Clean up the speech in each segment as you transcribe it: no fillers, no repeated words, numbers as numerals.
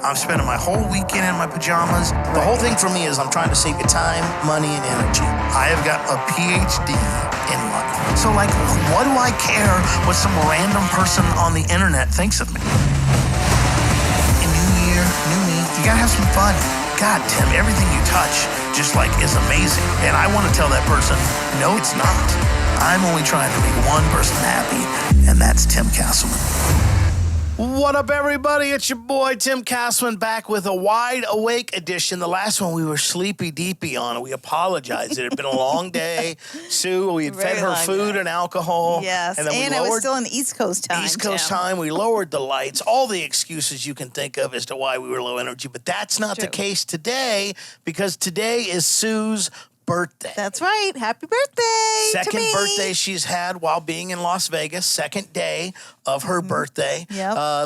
I'm spending my whole weekend in my pajamas. The whole thing for me is I'm trying to save you time, money, and energy. I have got a PhD in life. So, like, what do I care what some random person on the internet thinks of me? In New Year, new me, you gotta have some fun. God, Tim, everything you touch just, like, is amazing. And I want to tell that person, no, it's not. I'm only trying to make one person happy, and that's Tim Castleman. What up, everybody? It's your boy, Tim Castleman, back with a Wide Awake edition. The last one we were sleepy deepy on, and we apologize. It had been a long day. Sue, we had fed her food and alcohol. Yes, and, then I was still in East Coast time. East Coast time. We lowered the lights. All the excuses you can think of as to why we were low energy. But that's not the case today, because today is Sue's birthday. That's right. Happy birthday. Second birthday she's had while being in Las Vegas. Second day of her birthday,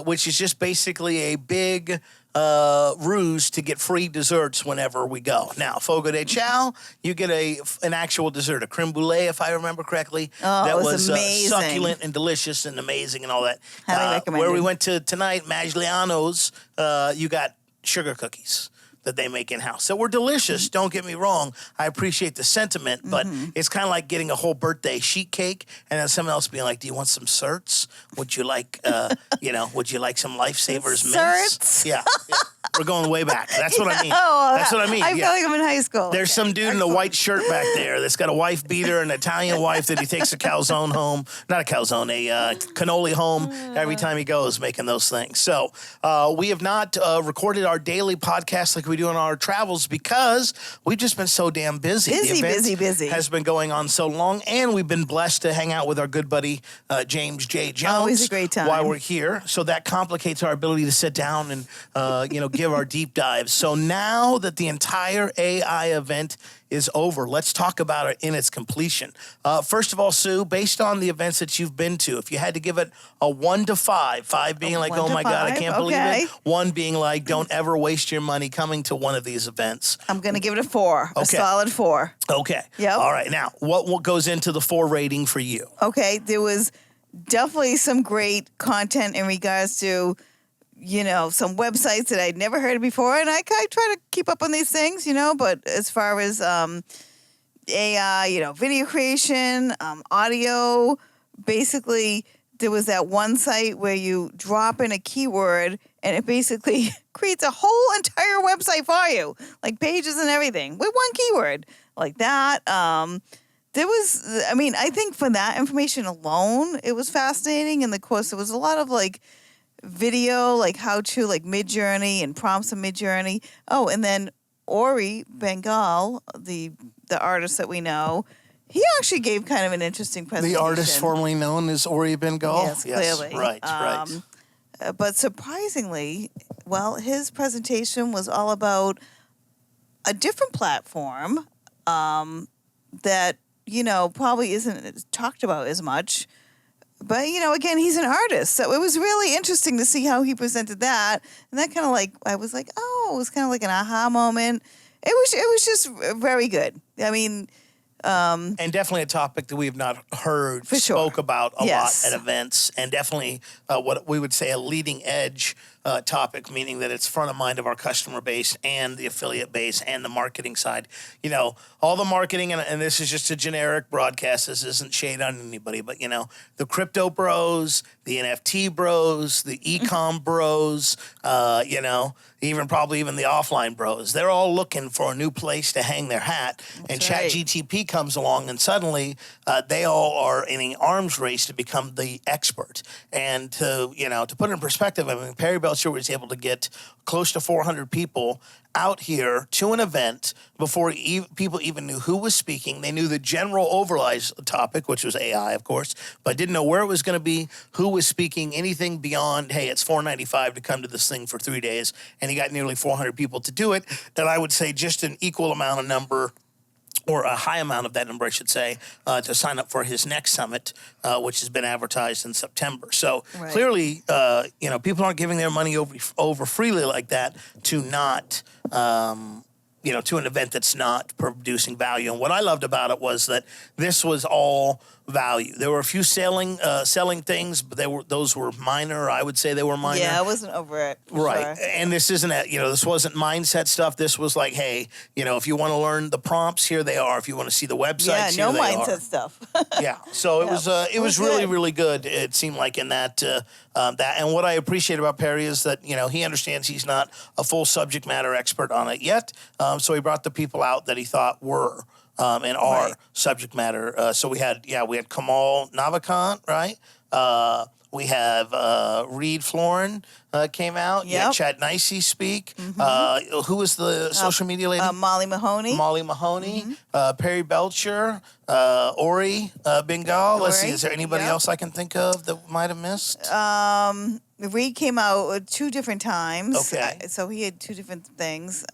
which is just basically a big ruse to get free desserts whenever we go. Now, Fogo de Chao, you get an actual dessert, a creme brulee, if I remember correctly. Oh, that it was amazing. Succulent and delicious and amazing and all that. Highly recommended. Where we went to tonight, Magliano's, you got sugar cookies that they make in-house. So we're delicious, don't get me wrong. I appreciate the sentiment, but it's kind of like getting a whole birthday sheet cake and then someone else being like, do you want some certs? Would you like, would you like some Lifesavers mints? Certs? Yeah. We're going way back. That's what I mean. That's what I mean. I feel like I'm in high school. There's some dude in a white shirt back there that's got a wife beater, an Italian wife that he takes a calzone home. Not a calzone, a cannoli home every time he goes making those things. So we have not recorded our daily podcast like we do on our travels because we've just been so damn busy. Busy. Has been going on so long, and we've been blessed to hang out with our good buddy James J. Jones. Always a great time. While we're here. So that complicates our ability to sit down and, give our deep dives. So now that the entire AI event is over, let's talk about it in its completion. First of all, Sue, based on the events that you've been to, if you had to give it a 1 to 5, 5 being like, oh my God, I can't believe it. 1 being like, don't ever waste your money coming to one of these events. I'm going to give it a 4, a solid 4. Okay. Yep. All right. Now, what goes into the 4 rating for you? Okay. There was definitely some great content in regards to some websites that I'd never heard of before. And I try to keep up on these things, but as far as AI, video creation, audio, basically there was that one site where you drop in a keyword and it basically creates a whole entire website for you, like pages and everything with one keyword like that. I think for that information alone, it was fascinating. And of course, there was a lot of video, like how to Mid-Journey and prompts in Mid-Journey. Oh, and then Ori Bengal, the artist that we know, he actually gave kind of an interesting presentation. The artist formerly known as Ori Bengal? Yes, clearly. Right. But surprisingly, his presentation was all about a different platform that, probably isn't talked about as much. But, again, he's an artist. So it was really interesting to see how he presented that. And that kind of I was like, oh, it was kind of like an aha moment. It was just very good. I mean... and definitely a topic that we have not heard spoke about a lot at events. And definitely what we would say a leading edge topic, meaning that it's front of mind of our customer base and the affiliate base and the marketing side. All the marketing, and this is just a generic broadcast. This isn't shade on anybody, but, the crypto bros, the NFT bros, the e-com bros, even the offline bros. They're all looking for a new place to hang their hat. And ChatGTP comes along, and suddenly they all are in an arms race to become the expert. And to put it in perspective, Perry Belcher was able to get close to 400 people out here to an event before people even knew who was speaking. They knew the general overlies topic, which was AI, of course, but didn't know where it was going to be, who was speaking, anything beyond, hey, it's $495 to come to this thing for 3 days. And he got nearly 400 people to do it. And I would say just an equal amount of number, or a high amount of that number, I should say, to sign up for his next summit, which has been advertised in September. So clearly, people aren't giving their money over freely like that to not to an event that's not producing value. And what I loved about it was that this was all value. There were a few selling things, but those were minor. I would say they were minor. Yeah, I wasn't over it. Right. Sure. And this isn't, this wasn't mindset stuff. This was like, hey, if you want to learn the prompts, here they are. If you want to see the websites, yeah, no here they mindset stuff. Yeah. So it was really, really good. It seemed like in that, and what I appreciate about Perry is that, he understands he's not a full subject matter expert on it yet. So he brought the people out that he thought were. And our subject matter. So we had Kamal Navakant, right? We have Reed Florin came out. Yep. You had Chad Nicey speak. Who was the social media lady? Molly Mahoney. Perry Belcher, Ori Bengal. Let's see, is there anybody else I can think of that might have missed? Reed came out 2 different times. Okay. So he had 2 different things.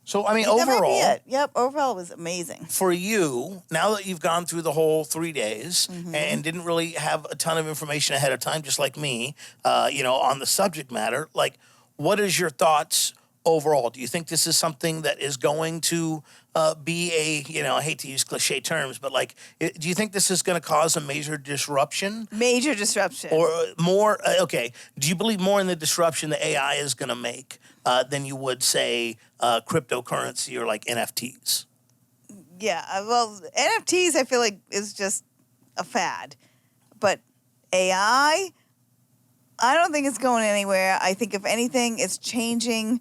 So, I mean, that might be overall, it. Yep, overall it was amazing. For you, now that you've gone through the whole 3 days and didn't really have a ton of information ahead of time, just like me, on the subject matter, like, what is your thoughts overall? Do you think this is something that is going to be I hate to use cliche terms, but like, do you think this is going to cause a major disruption? Major disruption. Or more, do you believe more in the disruption that AI is going to make than you would, say, cryptocurrency or like NFTs? Yeah, well, NFTs I feel like is just a fad. But AI, I don't think it's going anywhere. I think if anything, it's changing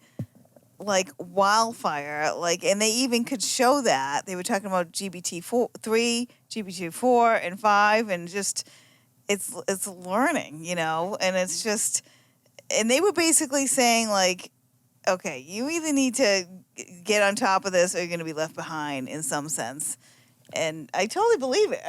like wildfire. And they even could show that. They were talking about GPT-3, GPT-4, and 5, and just it's learning, and it's just, and they were basically saying like, okay, you either need to get on top of this or you're going to be left behind in some sense. And I totally believe it.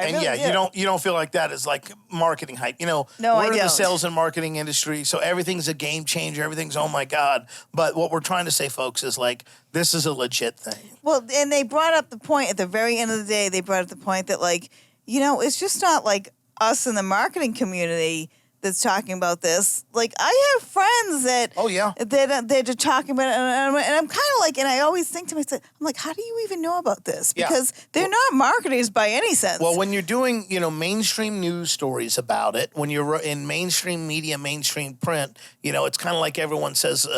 You don't feel like that is like marketing hype. No, we're in the sales and marketing industry, so everything's a game changer. Everything's, oh my God. But what we're trying to say, folks, is like, this is a legit thing. Well, and they brought up the point at the very end of the day, they brought up the point that like, it's just not like us in the marketing community that's talking about this. Like, I have friends that they're just talking about it, and I'm kind of like, and I always think to myself, I'm like, how do you even know about this? Because they're not marketers by any sense. Well, when you're doing, mainstream news stories about it, when you're in mainstream media, mainstream print, it's kind of like everyone says,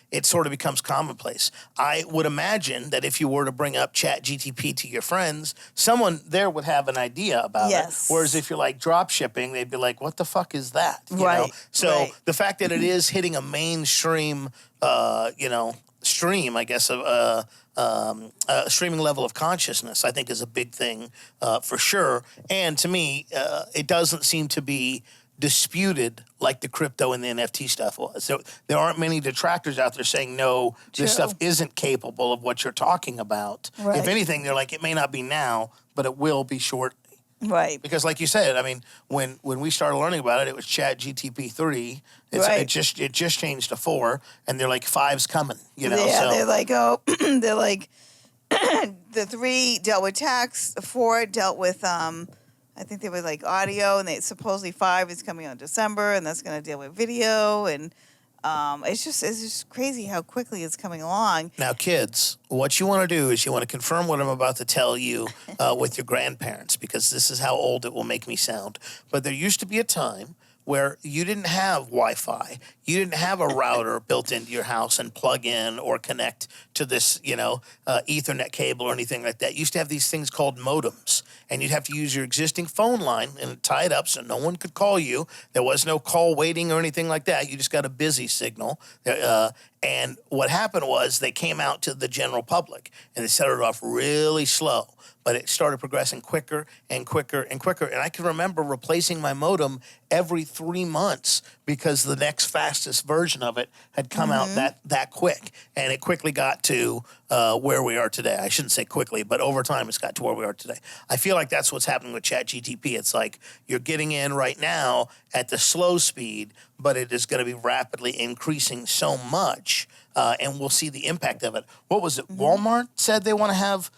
it sort of becomes commonplace. I would imagine that if you were to bring up ChatGTP to your friends, someone there would have an idea about it. Whereas if you're like drop shipping, they'd be like, what the fuck is that? You know? So the fact that it is hitting a mainstream, stream, I guess, of streaming level of consciousness, I think is a big thing for sure. And to me, it doesn't seem to be disputed like the crypto and the NFT stuff was. So there aren't many detractors out there saying, no, this stuff isn't capable of what you're talking about. If anything, they're like, it may not be now, but it will be shortly. Right. Because like you said, I mean, when we started learning about it, it was ChatGTP 3. It just changed to 4, and they're like 5's coming, Yeah, so. they're like, they're like, the 3 dealt with text, the 4 dealt with, I think they were like audio, and supposedly 5 is coming out in December, and that's going to deal with video, and it's just crazy how quickly it's coming along. Now, kids, what you want to do is you want to confirm what I'm about to tell you with your grandparents, because this is how old it will make me sound. But there used to be a time where you didn't have Wi-Fi. You didn't have a router built into your house and plug in or connect to this, Ethernet cable or anything like that. You used to have these things called modems, and you'd have to use your existing phone line and tie it up so no one could call you. There was no call waiting or anything like that. You just got a busy signal. And what happened was they came out to the general public, and they set it off really slow. But it started progressing quicker and quicker and quicker. And I can remember replacing my modem every 3 months because the next fastest version of it had come out that quick. And it quickly got to where we are today. I shouldn't say quickly, but over time it's got to where we are today. I feel like that's what's happening with ChatGTP. It's like you're getting in right now at the slow speed, but it is going to be rapidly increasing so much. And we'll see the impact of it. What was it? Walmart said they want to have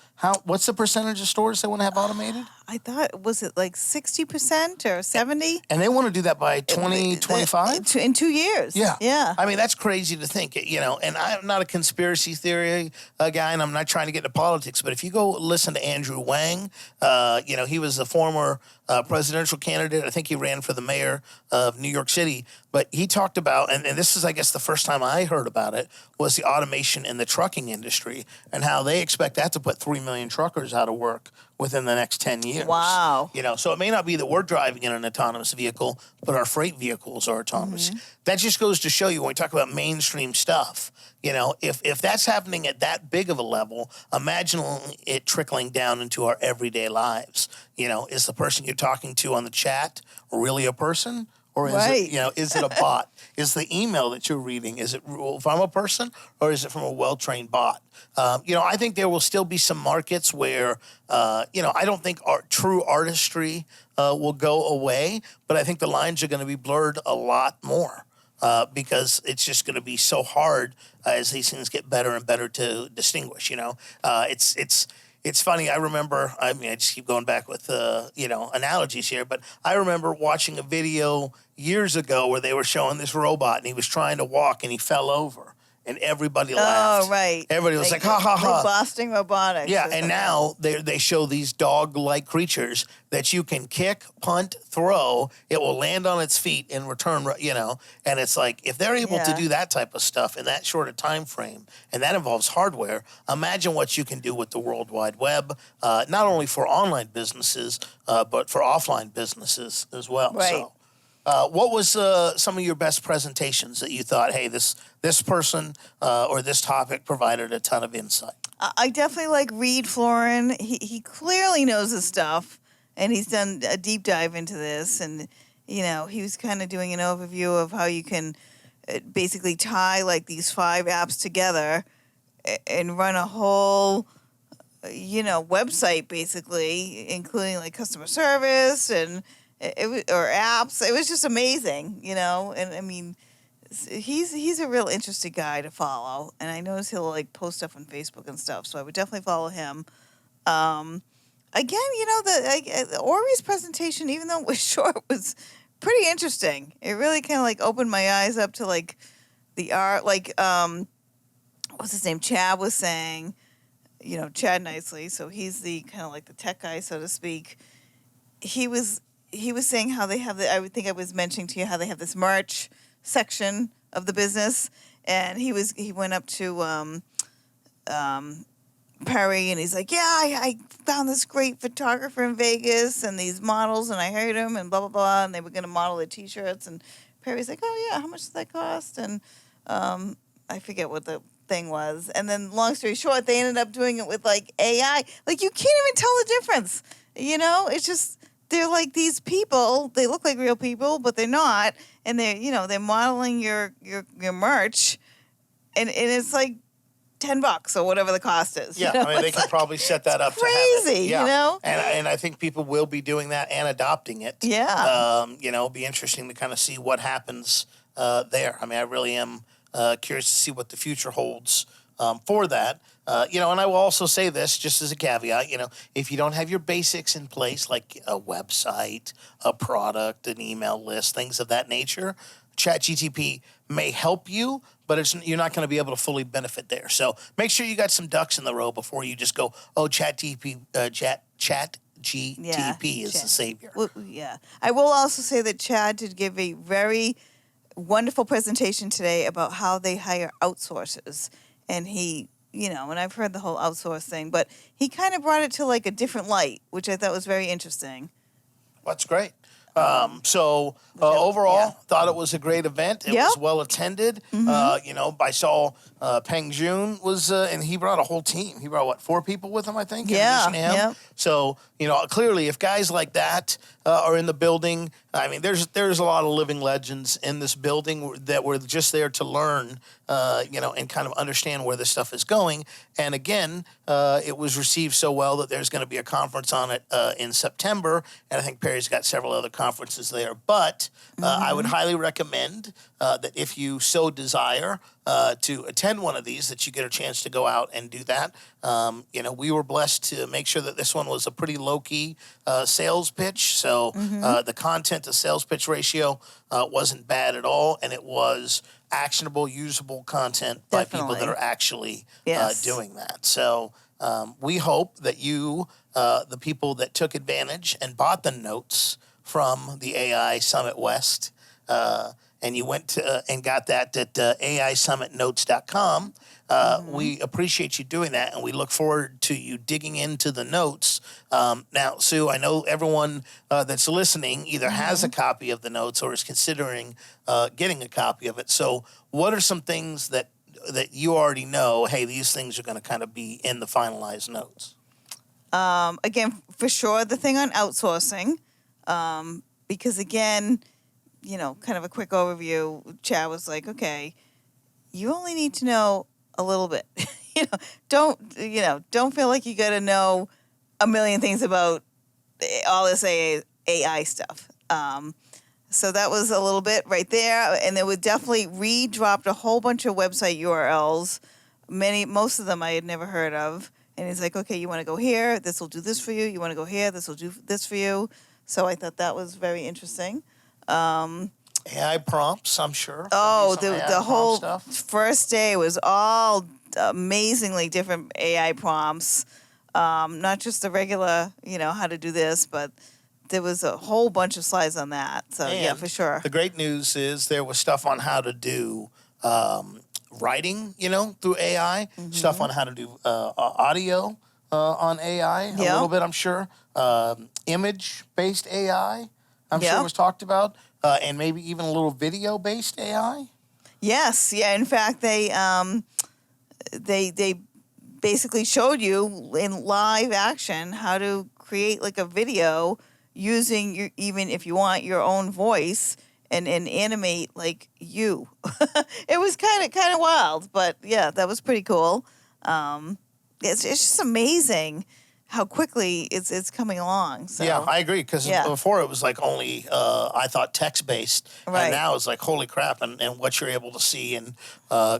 What's the percentage of stores that want to have automated? I thought, was it like 60% or 70? And they want to do that by 2025? In 2 years. Yeah. Yeah. I mean, that's crazy to think, and I'm not a conspiracy theory guy, and I'm not trying to get into politics, but if you go listen to Andrew Wang, he was a former presidential candidate. I think he ran for the mayor of New York City, but he talked about, and this is, I guess, the first time I heard about it, was the automation in the trucking industry and how they expect that to put 3 million truckers out of work within the next 10 years. Wow. So it may not be that we're driving in an autonomous vehicle, but our freight vehicles are autonomous. Mm-hmm. That just goes to show you when we talk about mainstream stuff, if that's happening at that big of a level, imagine it trickling down into our everyday lives. Is the person you're talking to on the chat really a person? Or is it, is it a bot? Is the email that you're reading, is it from a person or is it from a well-trained bot? I think there will still be some markets where, I don't think true artistry will go away, but I think the lines are going to be blurred a lot more because it's just going to be so hard as these things get better and better to distinguish. It's funny. I remember. I just keep going back with analogies here, but I remember watching a video years ago where they were showing this robot and he was trying to walk and he fell over and everybody laughed. Oh, right. Everybody was like, ha ha ha. Boston Robotics. Yeah, and now they show these dog-like creatures that you can kick, punt, throw. It will land on its feet and return. And it's like if they're able to do that type of stuff in that short a time frame, and that involves hardware. Imagine what you can do with the World Wide Web, not only for online businesses but for offline businesses as well. Right. So, what was some of your best presentations that you thought, hey, this person or this topic provided a ton of insight? I definitely like Reed Florin. He clearly knows his stuff, and he's done a deep dive into this. And, he was kind of doing an overview of how you can basically tie like these 5 apps together and run a whole, website basically, including like customer service and or apps. It was just amazing, and I mean, he's a real interesting guy to follow, and I notice he'll like post stuff on Facebook and stuff, so I would definitely follow him. Again, the Ori's presentation, even though it was short, was pretty interesting. It really kind of like opened my eyes up to like the art, like what's his name? Chad was saying, Chad Nicely, so he's the kind of like the tech guy, so to speak. He was saying how they have I would think I was mentioning to you how they have this merch section of the business, and he went up to Perry and he's like, yeah, I found this great photographer in Vegas and these models and I hired him and blah blah blah, and they were going to model the t-shirts, and Perry's like, oh yeah, how much does that cost? And I forget what the thing was, and then long story short, they ended up doing it with like AI. Like you can't even tell the difference. It's just they're like these people. They look like real people, but they're not. And they're modeling your merch, and it's like $10 or whatever the cost is. Yeah, I mean they can probably set that up crazy, to have it. Yeah. And I think people will be doing that and adopting it. Yeah. It'll be interesting to kind of see what happens there. I mean, I really am curious to see what the future holds for that. And I will also say this just as a caveat, if you don't have your basics in place, like a website, a product, an email list, things of that nature, ChatGTP may help you, but you're not going to be able to fully benefit there. So make sure you got some ducks in the row before you just go, oh, ChatGTP is the savior. Well, yeah. I will also say that Chad did give a very wonderful presentation today about how they hire outsourcers. And he, and I've heard the whole outsource thing, but he kind of brought it to like a different light, which I thought was very interesting. That's great. Overall, thought it was a great event. It was well attended. Mm-hmm. I saw Peng Jun was, and he brought a whole team. He brought 4 people with him, I think. Yeah. In addition to him. So clearly, if guys like that are in the building, I mean, there's a lot of living legends in this building that were just there to learn, and kind of understand where this stuff is going. And again, it was received so well that there's going to be a conference on it in September, and I think Perry's got several other conferences there. But I would highly recommend that if you so desire to attend one of these, that you get a chance to go out and do that. We were blessed to make sure that this one was a pretty low-key sales pitch. So the content to sales pitch ratio wasn't bad at all, and it was actionable, usable content by people that are actually doing that. So we hope that you, the people that took advantage and bought the notes from the AI Summit West, and you went to, and got that at AISummitNotes.com. We appreciate you doing that, and we look forward to you digging into the notes. Now, Sue, I know everyone that's listening either has a copy of the notes or is considering getting a copy of it. So what are some things that you already know, hey, these things are going to kind of be in the finalized notes? Again, for sure, the thing on outsourcing, because again, kind of a quick overview, Chad was like, okay, you only need to know a little bit. Don't feel like you got to know a million things about all this AI stuff. So that was a little bit right there. And they would definitely re-dropped a whole bunch of website URLs. Most of them I had never heard of. And he's like, okay, you want to go here? This will do this for you. You want to go here? This will do this for you. So I thought that was very interesting. AI prompts, I'm sure. The whole stuff. first day was all amazingly different AI prompts. Not just the regular, how to do this, but there was a whole bunch of slides on that. So, yeah, for sure. The great news is there was stuff on how to do writing, through AI, stuff on how to do audio on AI, a little bit, I'm sure. Image-based AI, I'm sure was talked about, and maybe even a little video-based AI. Yes, yeah. In fact, they basically showed you in live action how to create like a video using even if you want your own voice and animate like you. It was kind of wild, but yeah, that was pretty cool. It's just amazing how quickly it's coming along. So. Yeah, I agree, because before it was like only, I thought, text-based. Right. And now it's like, holy crap, and what you're able to see and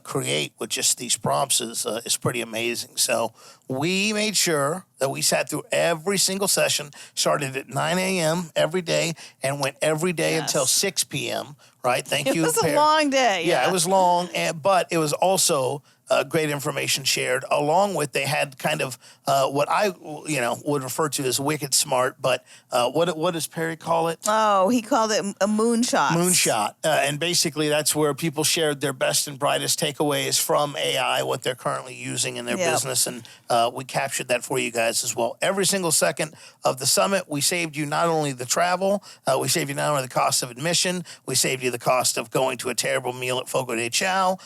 create with just these prompts is pretty amazing. So we made sure that we sat through every single session, started at 9 a.m. every day, and went every day until 6 p.m., right? Thank you. It was a long day. Yeah, it was long, but it was also great information shared, along with they had kind of what I would refer to as wicked smart, but what does Perry call it? Oh, he called it a moonshot. Moonshot, and basically that's where people shared their best and brightest takeaways from AI, what they're currently using in their business, and we captured that for you guys as well. Every single second of the summit, we saved you not only the travel, we saved you not only the cost of admission, we saved you the cost of going to a terrible meal at Fogo de Chao,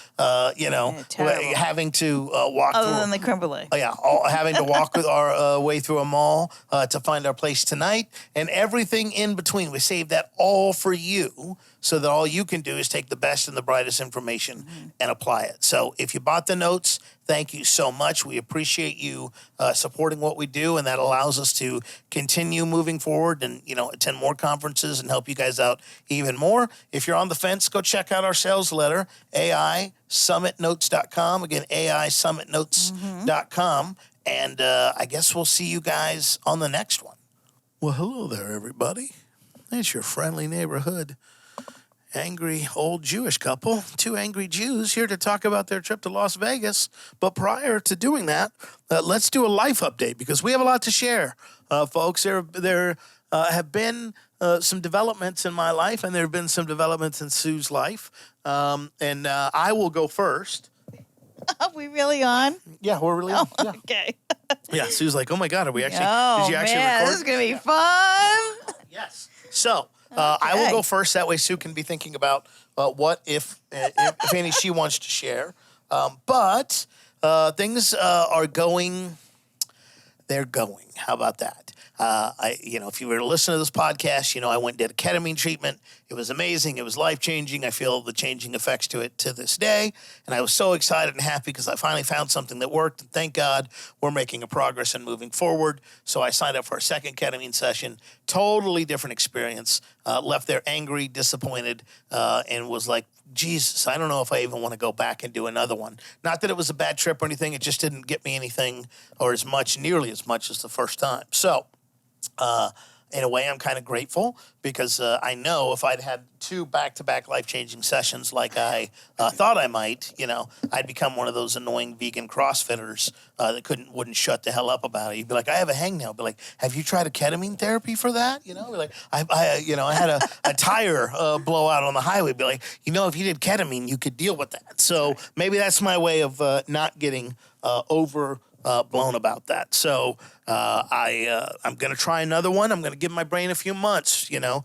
having to walk other through, than the creme brulee. Having to walk with our way through a mall to find our place tonight, and everything in between. We saved that all for you, so that all you can do is take the best and the brightest information and apply it. So if you bought the notes, thank you so much. We appreciate you supporting what we do, and that allows us to continue moving forward and, attend more conferences and help you guys out even more. If you're on the fence, go check out our sales letter, AISummitNotes.com. Again, AISummitNotes.com. And I guess we'll see you guys on the next one. Well, hello there, everybody. It's your friendly neighborhood angry old Jewish couple, two angry Jews, here to talk about their trip to Las Vegas. But prior to doing that, let's do a life update, because we have a lot to share, folks. There have been some developments in my life, and there have been some developments in Sue's life. And I will go first. Are we really on? Yeah, we're really on. Yeah. Okay. Yeah, Sue's like, oh my God, are we actually, did you actually record? This is going to be fun. Yes. So I will go first. That way Sue can be thinking about what, if any, she wants to share. But things are going, they're going. How about that? If you were to listen to this podcast, I went and did a ketamine treatment. It was amazing. It was life-changing. I feel the changing effects to it to this day. And I was so excited and happy because I finally found something that worked. And thank God we're making a progress and moving forward. So I signed up for a second ketamine session. Totally different experience. Left there angry, disappointed, and was like Jesus, I don't know if I even want to go back and do another one. Not that it was a bad trip or anything. It just didn't get me anything or nearly as much as the first time. So, in a way, I'm kind of grateful because I know if I'd had 2 back-to-back life-changing sessions like I thought I might, I'd become one of those annoying vegan CrossFitters that wouldn't shut the hell up about it. You'd be like, I have a hangnail. Be like, have you tried a ketamine therapy for that? Be like, I had a tire blowout on the highway. Be like, if you did ketamine, you could deal with that. So maybe that's my way of not getting blown about that. So I'm going to try another one. I'm going to give my brain a few months. The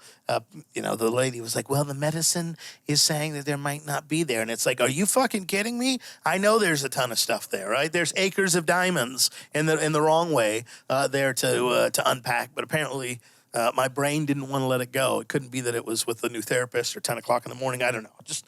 lady was like, well, the medicine is saying that there might not be there. And it's like, are you fucking kidding me? I know there's a ton of stuff there, right? There's acres of diamonds in the wrong way there to unpack. But apparently my brain didn't want to let it go. It couldn't be that it was with a new therapist or 10 o'clock in the morning. I don't know. Just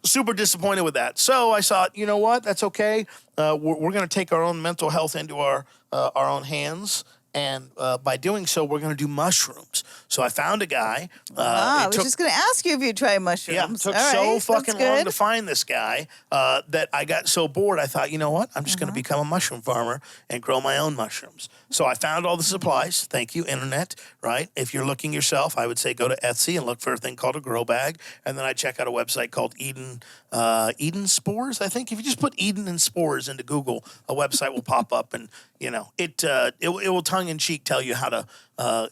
super disappointed with that. So I thought, you know what? That's okay. We're going to take our own mental health into our own hands. And by doing so, we're going to do mushrooms. So I found a guy. I was just going to ask you if you tried mushrooms. Yeah, it took so fucking long to find this guy that I got so bored. I thought, you know what? I'm just going to become a mushroom farmer and grow my own mushrooms. So I found all the supplies. Thank you, internet, right? If you're looking yourself, I would say go to Etsy and look for a thing called a grow bag. And then I check out a website called Eden Spores, I think. If you just put Eden and Spores into Google, a website will pop up and, it will tongue-in-cheek tell you how to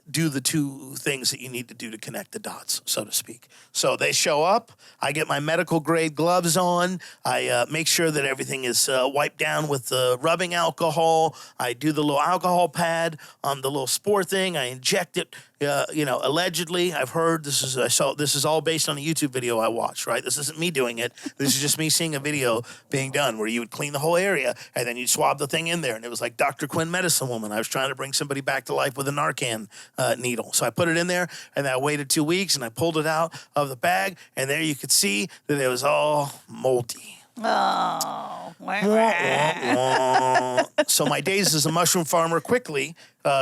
do the 2 things that you need to do to connect the dots, so to speak. So they show up. I get my medical-grade gloves on. I make sure that everything is wiped down with rubbing alcohol. I do the little alcohol pad on the little spore thing. I inject it. Allegedly, I've heard this is all based on a YouTube video I watched, right? This isn't me doing it. This is just me seeing a video being done where you would clean the whole area and then you'd swab the thing in there. And it was like Dr. Quinn Medicine Woman. I was trying to bring somebody back to life with a Narcan needle. So I put it in there and then I waited 2 weeks and I pulled it out of the bag. And there you could see that it was all moldy. Oh. So my days as a mushroom farmer quickly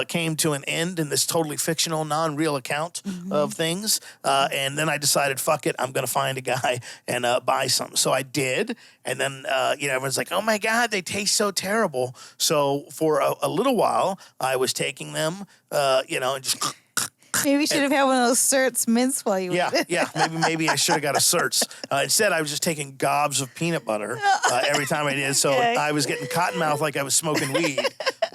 came to an end in this totally fictional, non-real account of things. And then I decided, fuck it, I'm going to find a guy and buy some. So I did. And then, everyone's like, oh my God, they taste so terrible. So for a little while, I was taking them, and just... Maybe you should have had one of those certs mints while you were Yeah. Maybe I should have got a certs. Instead, I was just taking gobs of peanut butter every time I did. So I was getting cotton mouth like I was smoking weed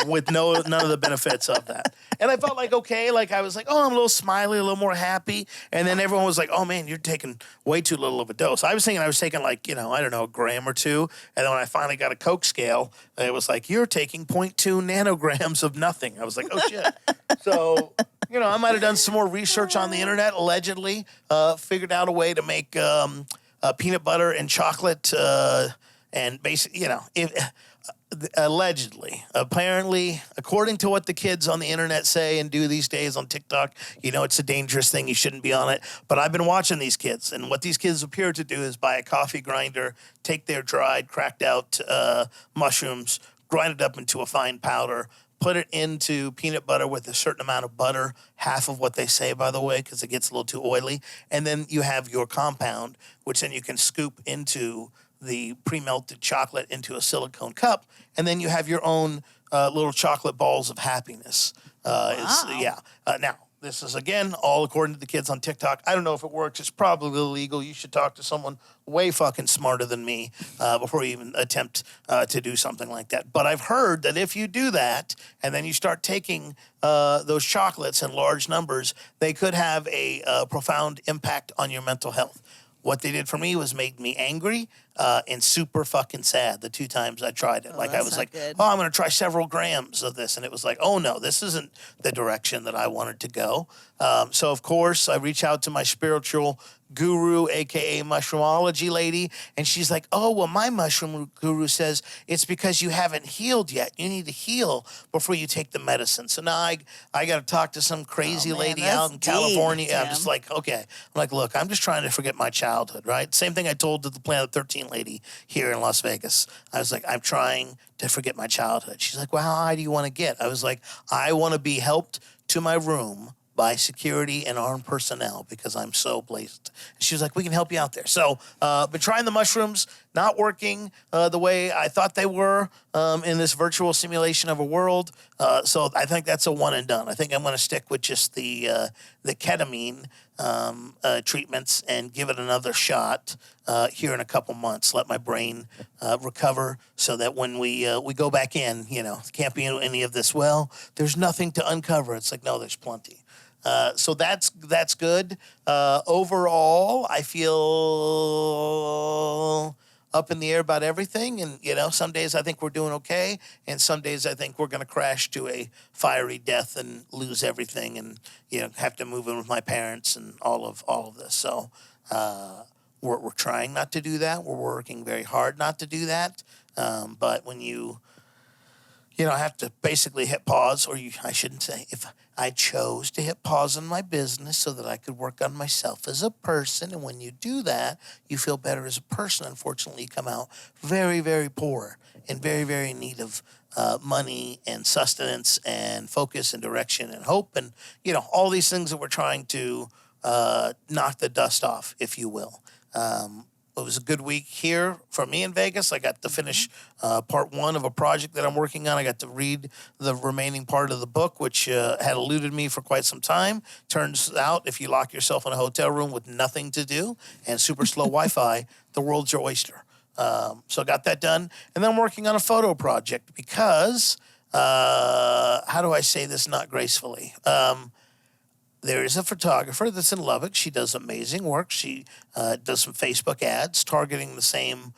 with none of the benefits of that. And I felt like, okay, like I was like, oh, I'm a little smiley, a little more happy. And then everyone was like, oh, man, you're taking way too little of a dose. I was thinking I was taking like, I don't know, a gram or 2. And then when I finally got a Coke scale, it was like, you're taking 0.2 nanograms of nothing. I was like, oh, shit. So... I might have done some more research on the internet, allegedly, figured out a way to make peanut butter and chocolate and basically, allegedly, apparently, according to what the kids on the internet say and do these days on TikTok, it's a dangerous thing. You shouldn't be on it. But I've been watching these kids, and what these kids appear to do is buy a coffee grinder, take their dried, cracked out mushrooms, grind it up into a fine powder, put it into peanut butter with a certain amount of butter, half of what they say, by the way, because it gets a little too oily. And then you have your compound, which then you can scoop into the pre-melted chocolate into a silicone cup. And then you have your own little chocolate balls of happiness. Wow. Now, this is, again, all according to the kids on TikTok. I don't know if it works. It's probably illegal. You should talk to someone way fucking smarter than me before you even attempt to do something like that. But I've heard that if you do that and then you start taking those chocolates in large numbers, they could have a profound impact on your mental health. What they did for me was make me angry and super fucking sad the 2 times I tried it. I was like, good. I'm going to try several grams of this. And it was like, oh, no, this isn't the direction that I wanted to go. So, of course, I reach out to my spiritual guru, a.k.a. mushroomology lady, and she's like, oh, well, my mushroom guru says it's because you haven't healed yet. You need to heal before you take the medicine. So now I got to talk to some crazy lady out in California. Tim. I'm just like, okay. I'm like, look, I'm just trying to forget my childhood, right? Same thing I told to the Planet 13 lady here in Las Vegas. I was like, I'm trying to forget my childhood. She's like, well, how high do you want to get? I was like, I want to be helped to my room by security and armed personnel because I'm so blazed. She was like, we can help you out there. So, been trying the mushrooms, not working the way I thought they were in this virtual simulation of a world. So I think that's a one and done. I think I'm going to stick with just the ketamine treatments and give it another shot here in a couple months. Let my brain recover so that when we go back in, can't be any of this. Well, there's nothing to uncover. It's like, no, there's plenty. So that's good. Overall, I feel up in the air about everything. And, some days I think we're doing okay. And some days I think we're going to crash to a fiery death and lose everything and, have to move in with my parents and all of this. So we're trying not to do that. We're working very hard not to do that. But when you have to basically hit pause, or I shouldn't say, if I chose to hit pause on my business so that I could work on myself as a person. And when you do that, you feel better as a person. Unfortunately, you come out very, very poor and very, very in need of money and sustenance and focus and direction and hope and, all these things that we're trying to knock the dust off, if you will. It was a good week here for me in Vegas. I got to finish part one of a project that I'm working on. I got to read the remaining part of the book, which had eluded me for quite some time. Turns out if you lock yourself in a hotel room with nothing to do and super slow Wi-Fi, the world's your oyster. So I got that done. And then I'm working on a photo project because, how do I say this not gracefully? There is a photographer that's in Lubbock. She does amazing work. She does some Facebook ads targeting the same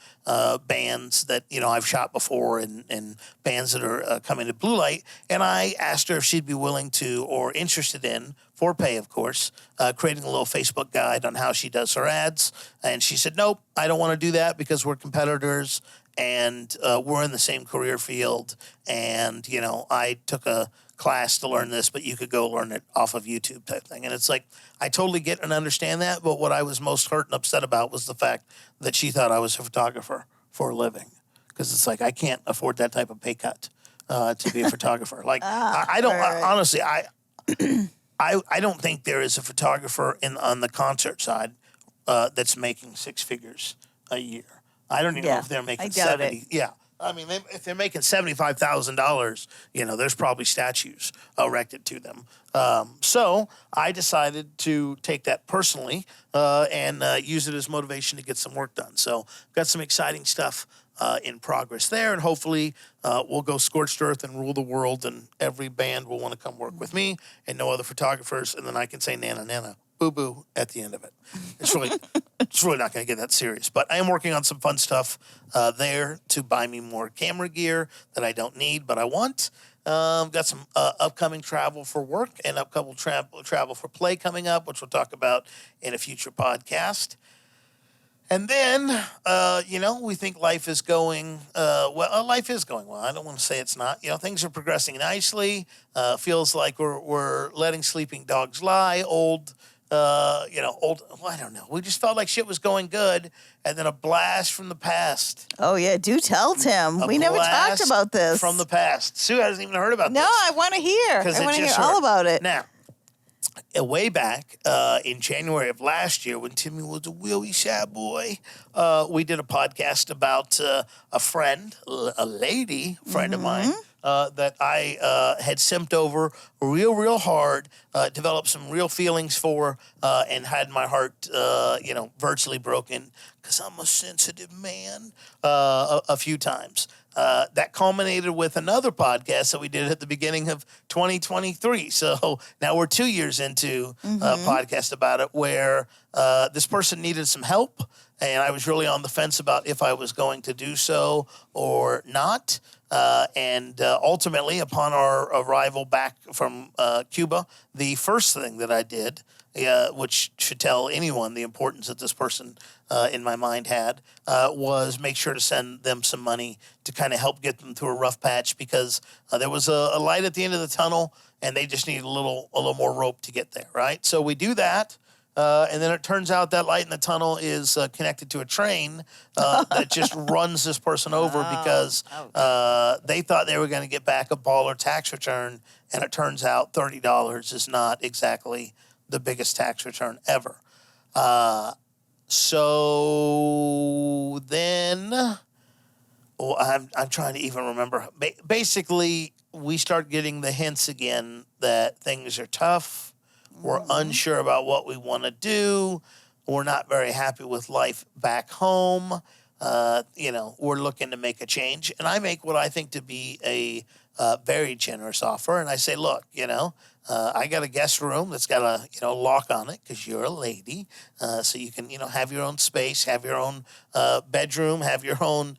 bands that, I've shot before and bands that are coming to Blue Light. And I asked her if she'd be willing to or interested in, for pay, of course, creating a little Facebook guide on how she does her ads. And she said, nope, I don't want to do that because we're competitors and we're in the same career field. And, I took a class to learn this, but you could go learn it off of YouTube type thing. And it's like, I totally get and understand that, but what I was most hurt and upset about was the fact that she thought I was a photographer for a living. Because it's like, I can't afford that type of pay cut to be a photographer. Like, I don't, honestly, I don't think there is a photographer on the concert side that's making six figures a year. I don't even know if they're making 70. Yeah. I mean, if they're making $75,000, there's probably statues erected to them. So I decided to take that personally and use it as motivation to get some work done. So got some exciting stuff in progress there, and hopefully we'll go scorched earth and rule the world, and every band will want to come work with me and no other photographers, and then I can say nana, nana, boo-boo at the end of it. It's really not going to get that serious. But I am working on some fun stuff there to buy me more camera gear that I don't need, but I want. Got some upcoming travel for work and upcoming travel for play coming up, which we'll talk about in a future podcast. And then, we think life is going well. Life is going well. I don't want to say it's not. Things are progressing nicely. Feels like we're letting sleeping dogs lie. Old. I don't know. We just felt like shit was going good, and then a blast from the past. Oh, yeah. Do tell, Tim. We never talked about this. From the past. Sue hasn't even heard about this. No, I want to hear. I want to hear all about it. Now, way back in January of last year, when Timmy was a really shy boy, we did a podcast about a friend, a lady friend of mine, that I had simped over real hard, developed some real feelings for, and had my heart, virtually broken because I'm a sensitive man a few times. That culminated with another podcast that we did at the beginning of 2023. So now we're 2 years into a podcast about it where this person needed some help, and I was really on the fence about if I was going to do so or not. And ultimately, upon our arrival back from Cuba, the first thing that I did, which should tell anyone the importance that this person in my mind had, was make sure to send them some money to kind of help get them through a rough patch because there was a light at the end of the tunnel and they just needed a little more rope to get there, right? So we do that. And then it turns out that light in the tunnel is connected to a train that just runs this person over because they thought they were going to get back a baller tax return. And it turns out $30 is not exactly the biggest tax return ever. So then, I'm trying to even remember. Basically, we start getting the hints again that things are tough. We're unsure about what we want to do. We're not very happy with life back home. We're looking to make a change. And I make what I think to be a very generous offer. And I say, look, I got a guest room that's got a lock on it because you're a lady, so you can have your own space, have your own bedroom, have your own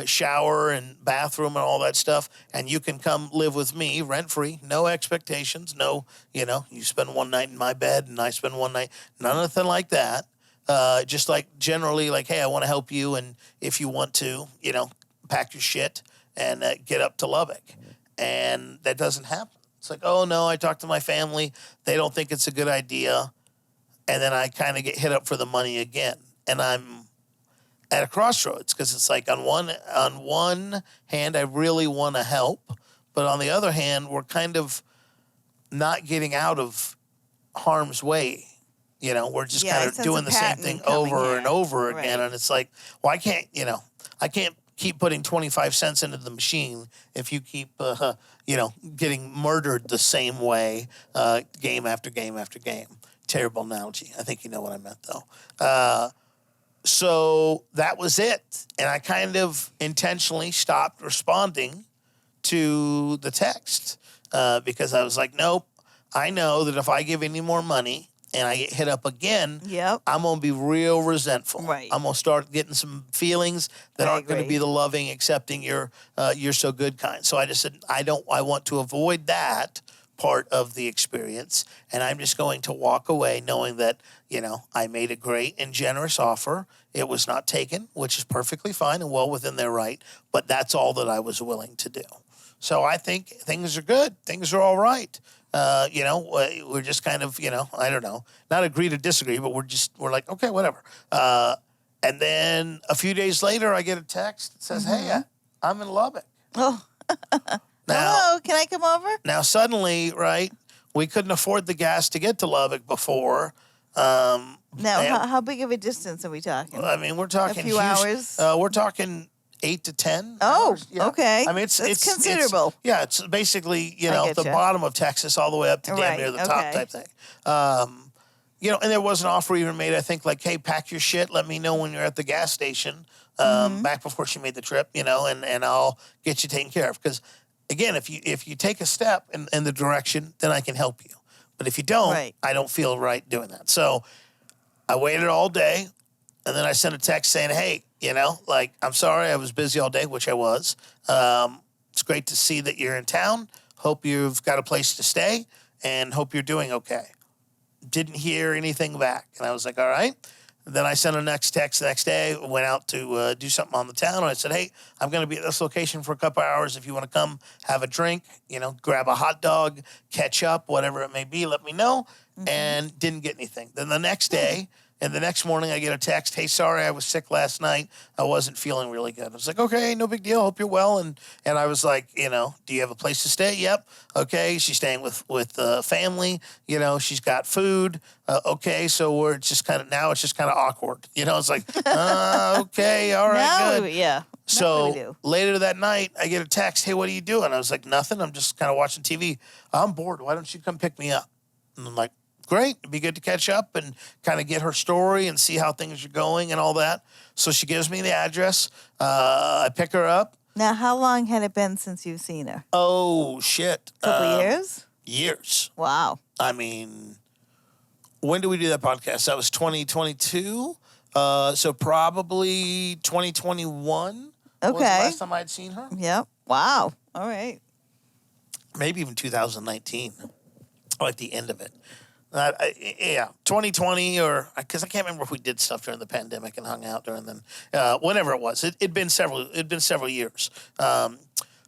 shower and bathroom and all that stuff, and you can come live with me rent free, no expectations, no you spend one night in my bed and I spend one night, nothing like that. Just like generally like, hey, I want to help you, and if you want to, pack your shit and get up to Lubbock, and that doesn't happen. It's like, oh, no, I talked to my family. They don't think it's a good idea. And then I kind of get hit up for the money again. And I'm at a crossroads because it's like on one hand, I really want to help. But on the other hand, we're kind of not getting out of harm's way. We're just kind of doing the same thing over and over again. And it's like, well, I can't keep putting 25 cents into the machine if you keep, getting murdered the same way, game after game after game. Terrible analogy. I think you know what I meant, though. So that was it. And I kind of intentionally stopped responding to the text because I was like, nope, I know that if I give any more money and I get hit up again, I'm going to be real resentful. Right. I'm going to start getting some feelings that aren't going to be the loving, accepting, you're so good kind. So I just said, I want to avoid that part of the experience, and I'm just going to walk away knowing that, I made a great and generous offer. It was not taken, which is perfectly fine and well within their right, but that's all that I was willing to do. So I think things are good. Things are all right. We're just kind of, I don't know, not agree to disagree, but we're like, okay, whatever. And then a few days later, I get a text that says, hey, I'm in Lubbock. Oh, now, hello, can I come over? Now, suddenly, right, we couldn't afford the gas to get to Lubbock before. Now, how big of a distance are we talking? I mean, we're talking a few hours. We're talking 8 to 10. Oh, hours. Yeah. okay. I mean, it's considerable. It's basically the bottom of Texas all the way up to damn near the top type thing. And there was an offer even made. I think like, hey, pack your shit. Let me know when you're at the gas station. Back before she made the trip, and I'll get you taken care of. Because again, if you take a step in the direction, then I can help you. But if you don't, I don't feel right doing that. So I waited all day, and then I sent a text saying, hey, I'm sorry, I was busy all day, which I was. It's great to see that you're in town. Hope you've got a place to stay, and hope you're doing okay. Didn't hear anything back. And I was like, all right. Then I sent a next text the next day, went out to do something on the town, and I said, hey, I'm going to be at this location for a couple hours. If you want to come have a drink, grab a hot dog, catch up, whatever it may be, let me know. And didn't get anything. Then the next day and the next morning I get a text, hey, sorry, I was sick last night. I wasn't feeling really good. I was like, okay, no big deal. Hope you're well. And I was like, do you have a place to stay? Yep. Okay. She's staying with family. She's got food. Okay. So it's just kind of awkward. It's like, okay. All right. Good. Yeah. So later that night, I get a text, hey, what are you doing? I was like, nothing. I'm just kind of watching TV. I'm bored. Why don't you come pick me up? And I'm like, great. It'd be good to catch up and kind of get her story and see how things are going and all that. So she gives me the address. I pick her up. Now, how long had it been since you've seen her? Oh, shit. A couple years? Years. Wow. I mean, when did we do that podcast? That was 2022. So probably 2021 was the last time I'd seen her. Yep. Wow. All right. Maybe even 2019. Like the end of it. 2020 or because I can't remember if we did stuff during the pandemic and hung out during then. Whenever it was, it'd been several years.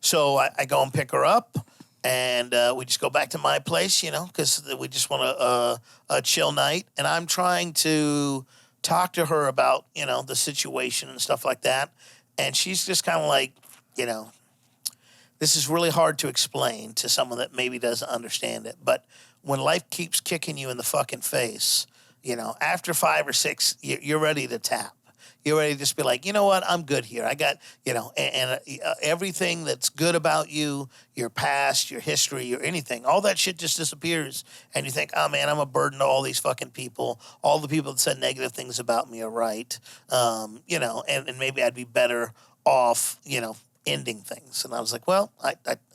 So I go and pick her up. And we just go back to my place, because we just want a chill night. And I'm trying to talk to her about, the situation and stuff like that. And she's just kind of like, this is really hard to explain to someone that maybe doesn't understand it. But when life keeps kicking you in the fucking face, after 5 or 6, you're ready to tap. You're ready to just be like, you know what? I'm good here. I got, and everything that's good about you, your past, your history, your anything, all that shit just disappears. And you think, oh, man, I'm a burden to all these fucking people. All the people that said negative things about me are right. And maybe I'd be better off, ending things. And I was like, well, I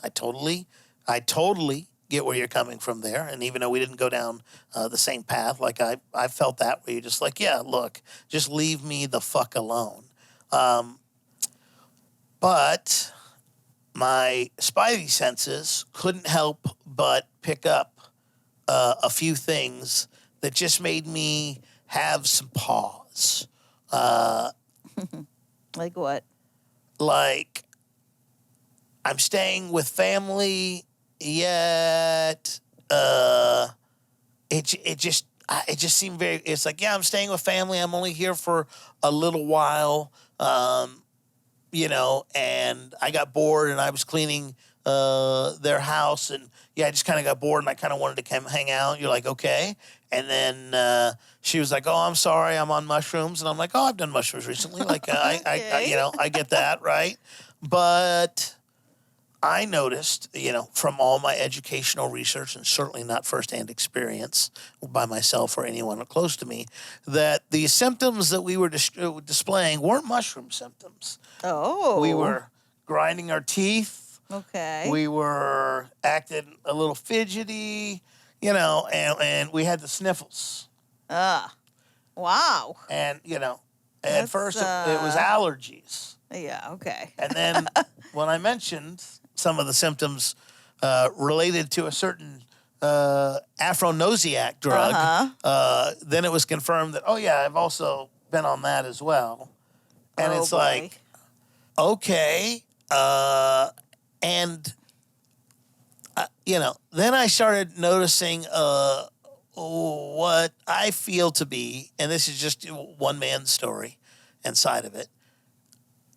totally get where you're coming from there. And even though we didn't go down the same path, like I felt that where you're just like, yeah, look, just leave me the fuck alone. But my spidey senses couldn't help but pick up a few things that just made me have some pause. Like what? Like, I'm staying with family, yet it just seemed very. It's like, yeah, I'm staying with family. I'm only here for a little while, and I got bored and I was cleaning their house, and yeah, I just kind of got bored and I kind of wanted to come hang out. You're like, okay, and then she was like, oh, I'm sorry, I'm on mushrooms, and I'm like, oh, I've done mushrooms recently. Like, I get that, right, but I noticed, from all my educational research and certainly not firsthand experience by myself or anyone close to me, that the symptoms that we were displaying weren't mushroom symptoms. Oh. We were grinding our teeth. Okay. We were acting a little fidgety, and we had the sniffles. Wow. And, at first it was allergies. Yeah, okay. And then when I mentioned some of the symptoms related to a certain aphrodisiac drug, then it was confirmed that, oh, yeah, I've also been on that as well. And it's boy. Like, okay. And, then I started noticing what I feel to be, and this is just one man's story inside of it,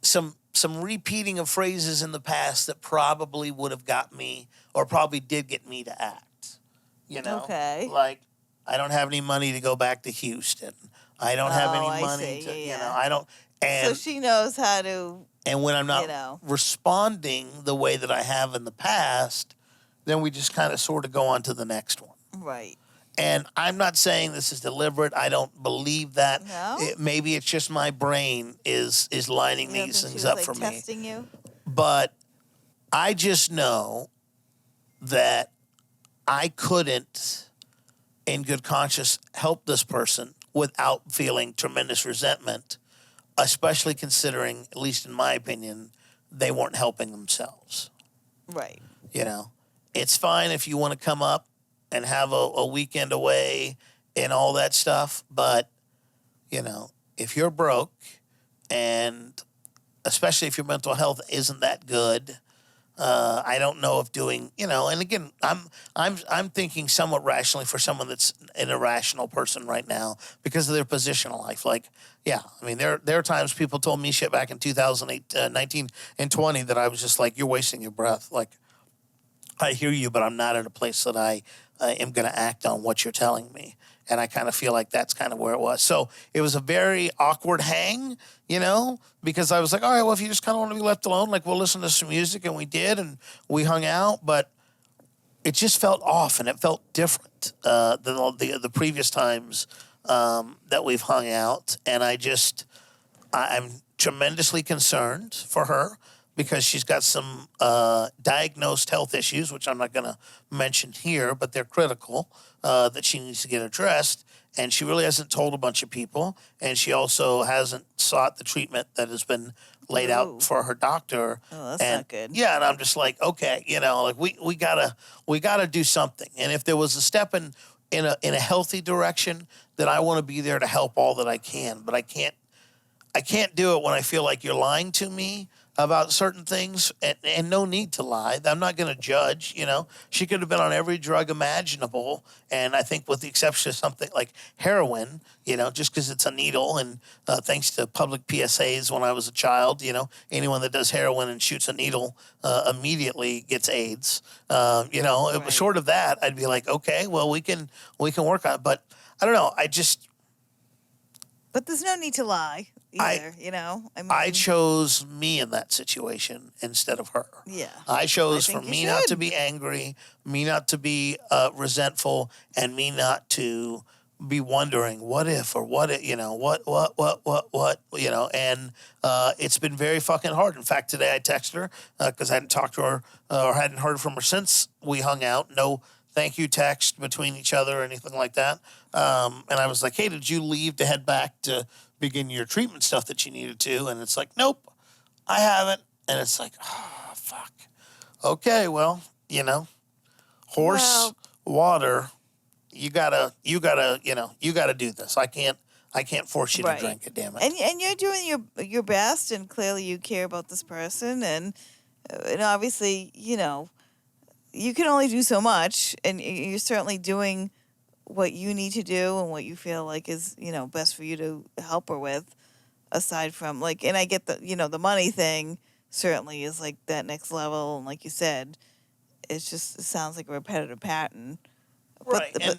some repeating of phrases in the past that probably would have got me, or probably did get me to act. Okay. Like, I don't have any money to go back to Houston. I don't have any money to, I don't. And, so she knows how to. And when I'm not responding the way that I have in the past, then we just kind of sort of go on to the next one. Right. And I'm not saying this is deliberate. I don't believe that. No? Maybe it's just my brain is lining these things up for me. Testing you? But I just know that I couldn't, in good conscience, help this person without feeling tremendous resentment, especially considering, at least in my opinion, they weren't helping themselves. Right. It's fine if you want to come up and have a weekend away and all that stuff. But, if you're broke, and especially if your mental health isn't that good, I don't know if doing, and again, I'm thinking somewhat rationally for someone that's an irrational person right now because of their position in life. Like, yeah, I mean, there are times people told me shit back in 2008, 19 and 20 that I was just like, you're wasting your breath. Like, I hear you, but I'm not at a place that I am going to act on what you're telling me. And I kind of feel like that's kind of where it was. So it was a very awkward hang, because I was like, all right, well, if you just kind of want to be left alone, like, we'll listen to some music. And we did, and we hung out. But it just felt off, and it felt different than the previous times that we've hung out. And I'm tremendously concerned for her, because she's got some diagnosed health issues, which I'm not going to mention here, but they're critical, that she needs to get addressed. And she really hasn't told a bunch of people. And she also hasn't sought the treatment that has been laid out for her doctor. Oh, that's not good. Yeah, and I'm just like, okay, like we gotta do something. And if there was a step in a healthy direction, then I want to be there to help all that I can. But I can't do it when I feel like you're lying to me. about certain things, and no need to lie. I'm not going to judge. She could have been on every drug imaginable, and I think with the exception of something like heroin, just because it's a needle, and thanks to public PSAs when I was a child, anyone that does heroin and shoots a needle immediately gets AIDS. Right. Short of that, I'd be like, okay, well, we can work on it, but I don't know. But there's no need to lie either, I chose me in that situation instead of her. Yeah. I chose I for think me you not to should. be angry, me not to be resentful, and me not to be wondering what if or what it, what, and it's been very fucking hard. In fact, today I texted her because I hadn't talked to her or hadn't heard from her since we hung out. No thank you text between each other or anything like that. And I was like, hey, did you leave to head back to begin your treatment stuff that you needed to? And it's like, nope, I haven't. And it's like, oh, fuck. Okay, well, horse, water, you gotta do this. I can't force you to Right. drink it, damn it. And you're doing your best, and clearly you care about this person, and obviously, you can only do so much, and you're certainly doing what you need to do and what you feel like is, best for you to help her with, aside from and I get the money thing certainly is like that next level, and like you said, it sounds like a repetitive pattern. Right, and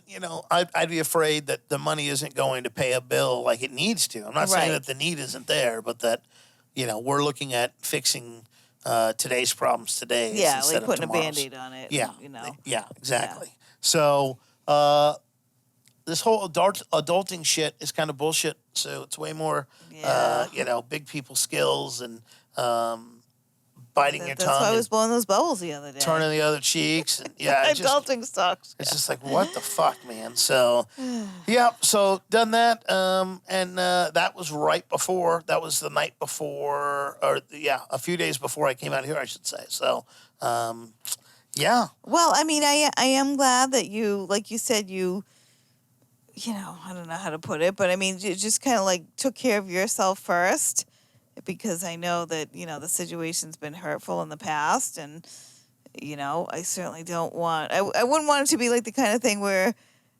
I'd be afraid that the money isn't going to pay a bill like it needs to. I'm not saying that the need isn't there, but that we're looking at fixing today's problems today. Yeah, instead like of putting tomorrow's. a Band-Aid on it. Yeah, and, yeah, exactly. Yeah. So this whole adulting shit is kind of bullshit. So it's way more, big people skills and biting your tongue. That's why I was blowing those bubbles the other day. Turning the other cheeks. And, yeah, adulting sucks. It's just like, what the fuck, man? So, yeah, so done that. And that was that was the night before, a few days before I came out here, I should say. So, yeah. Well, I mean, I am glad that you, like you said, I don't know how to put it, but I mean, you just kind of took care of yourself first, because I know that, the situation's been hurtful in the past, and, I certainly don't want, I wouldn't want it to be like the kind of thing where,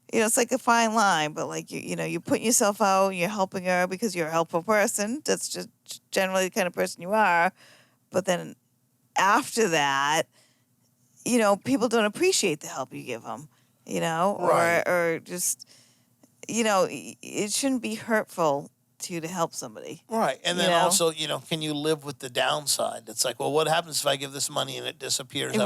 it's like a fine line, but you're putting yourself out and you're helping her because you're a helpful person. That's just generally the kind of person you are. But then after that, people don't appreciate the help you give them, Right. or just, it shouldn't be hurtful to you to help somebody. Right. And then also, can you live with the downside? It's like, well, what happens if I give this money and it disappears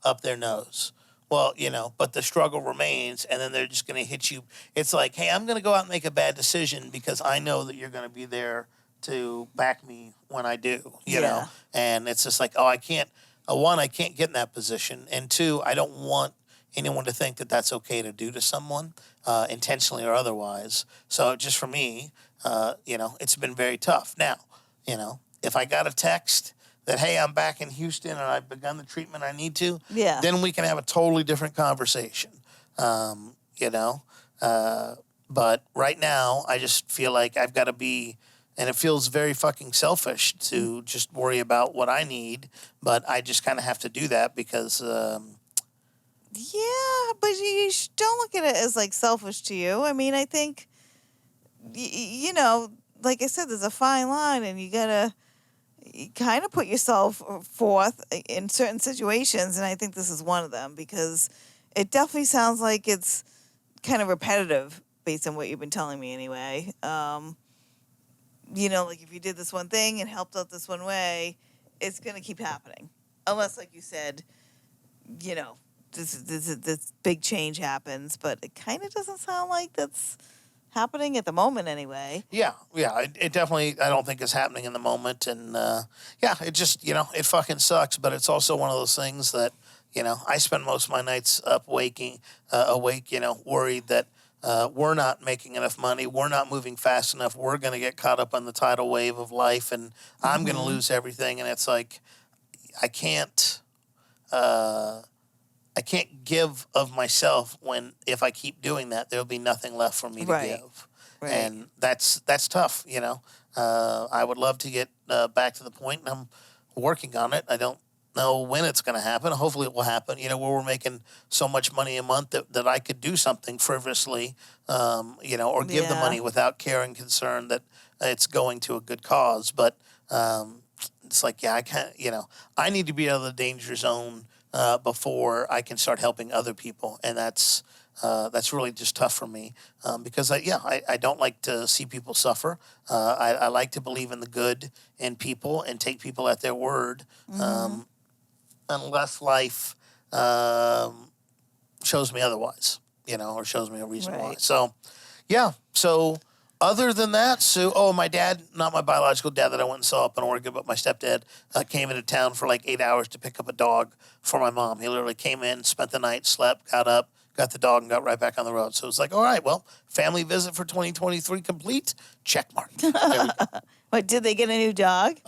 up their nose? Well, but the struggle remains, and then they're just going to hit you. It's like, hey, I'm going to go out and make a bad decision because I know that you're going to be there to back me when I do, you know? And it's just like, oh, I can't get in that position. And two, I don't want anyone to think that that's okay to do to someone, intentionally or otherwise. So just for me, it's been very tough. Now, if I got a text that, hey, I'm back in Houston and I've begun the treatment I need to, then we can have a totally different conversation, but right now I just feel like I've got to be, and it feels very fucking selfish to just worry about what I need, but I just kind of have to do that because... Yeah, but you don't look at it as selfish to you. I mean, I think, like I said, there's a fine line, and you gotta kind of put yourself forth in certain situations, and I think this is one of them, because it definitely sounds like it's kind of repetitive based on what you've been telling me anyway. If you did this one thing and helped out this one way, it's going to keep happening. Unless, like you said, this big change happens, but it kind of doesn't sound like that's happening at the moment anyway. Yeah. It definitely, I don't think it's happening in the moment. And, it just, it fucking sucks. But it's also one of those things that, I spend most of my nights awake, worried that we're not making enough money. We're not moving fast enough. We're going to get caught up on the tidal wave of life, and I'm going to lose everything. And it's like, I can't give of myself if I keep doing that, there'll be nothing left for me to give. Right. And that's tough, I would love to get back to the point, and I'm working on it. I don't know when it's going to happen. Hopefully it will happen, where we're making so much money a month that I could do something frivolously, or give the money without care and concern that it's going to a good cause. But it's like, I can't, I need to be out of the danger zone before I can start helping other people. And that's really just tough for me because I don't like to see people suffer. I like to believe in the good in people and take people at their word. Unless life shows me otherwise, or shows me a reason why. So, So other than that, Sue, my dad, not my biological dad that I went and saw up in Oregon, but my stepdad came into town for like 8 hours to pick up a dog for my mom. He literally came in, spent the night, slept, got up, got the dog, and got right back on the road. So it's like, all right, well, family visit for 2023 complete. Check mark. There we go. But did they get a new dog?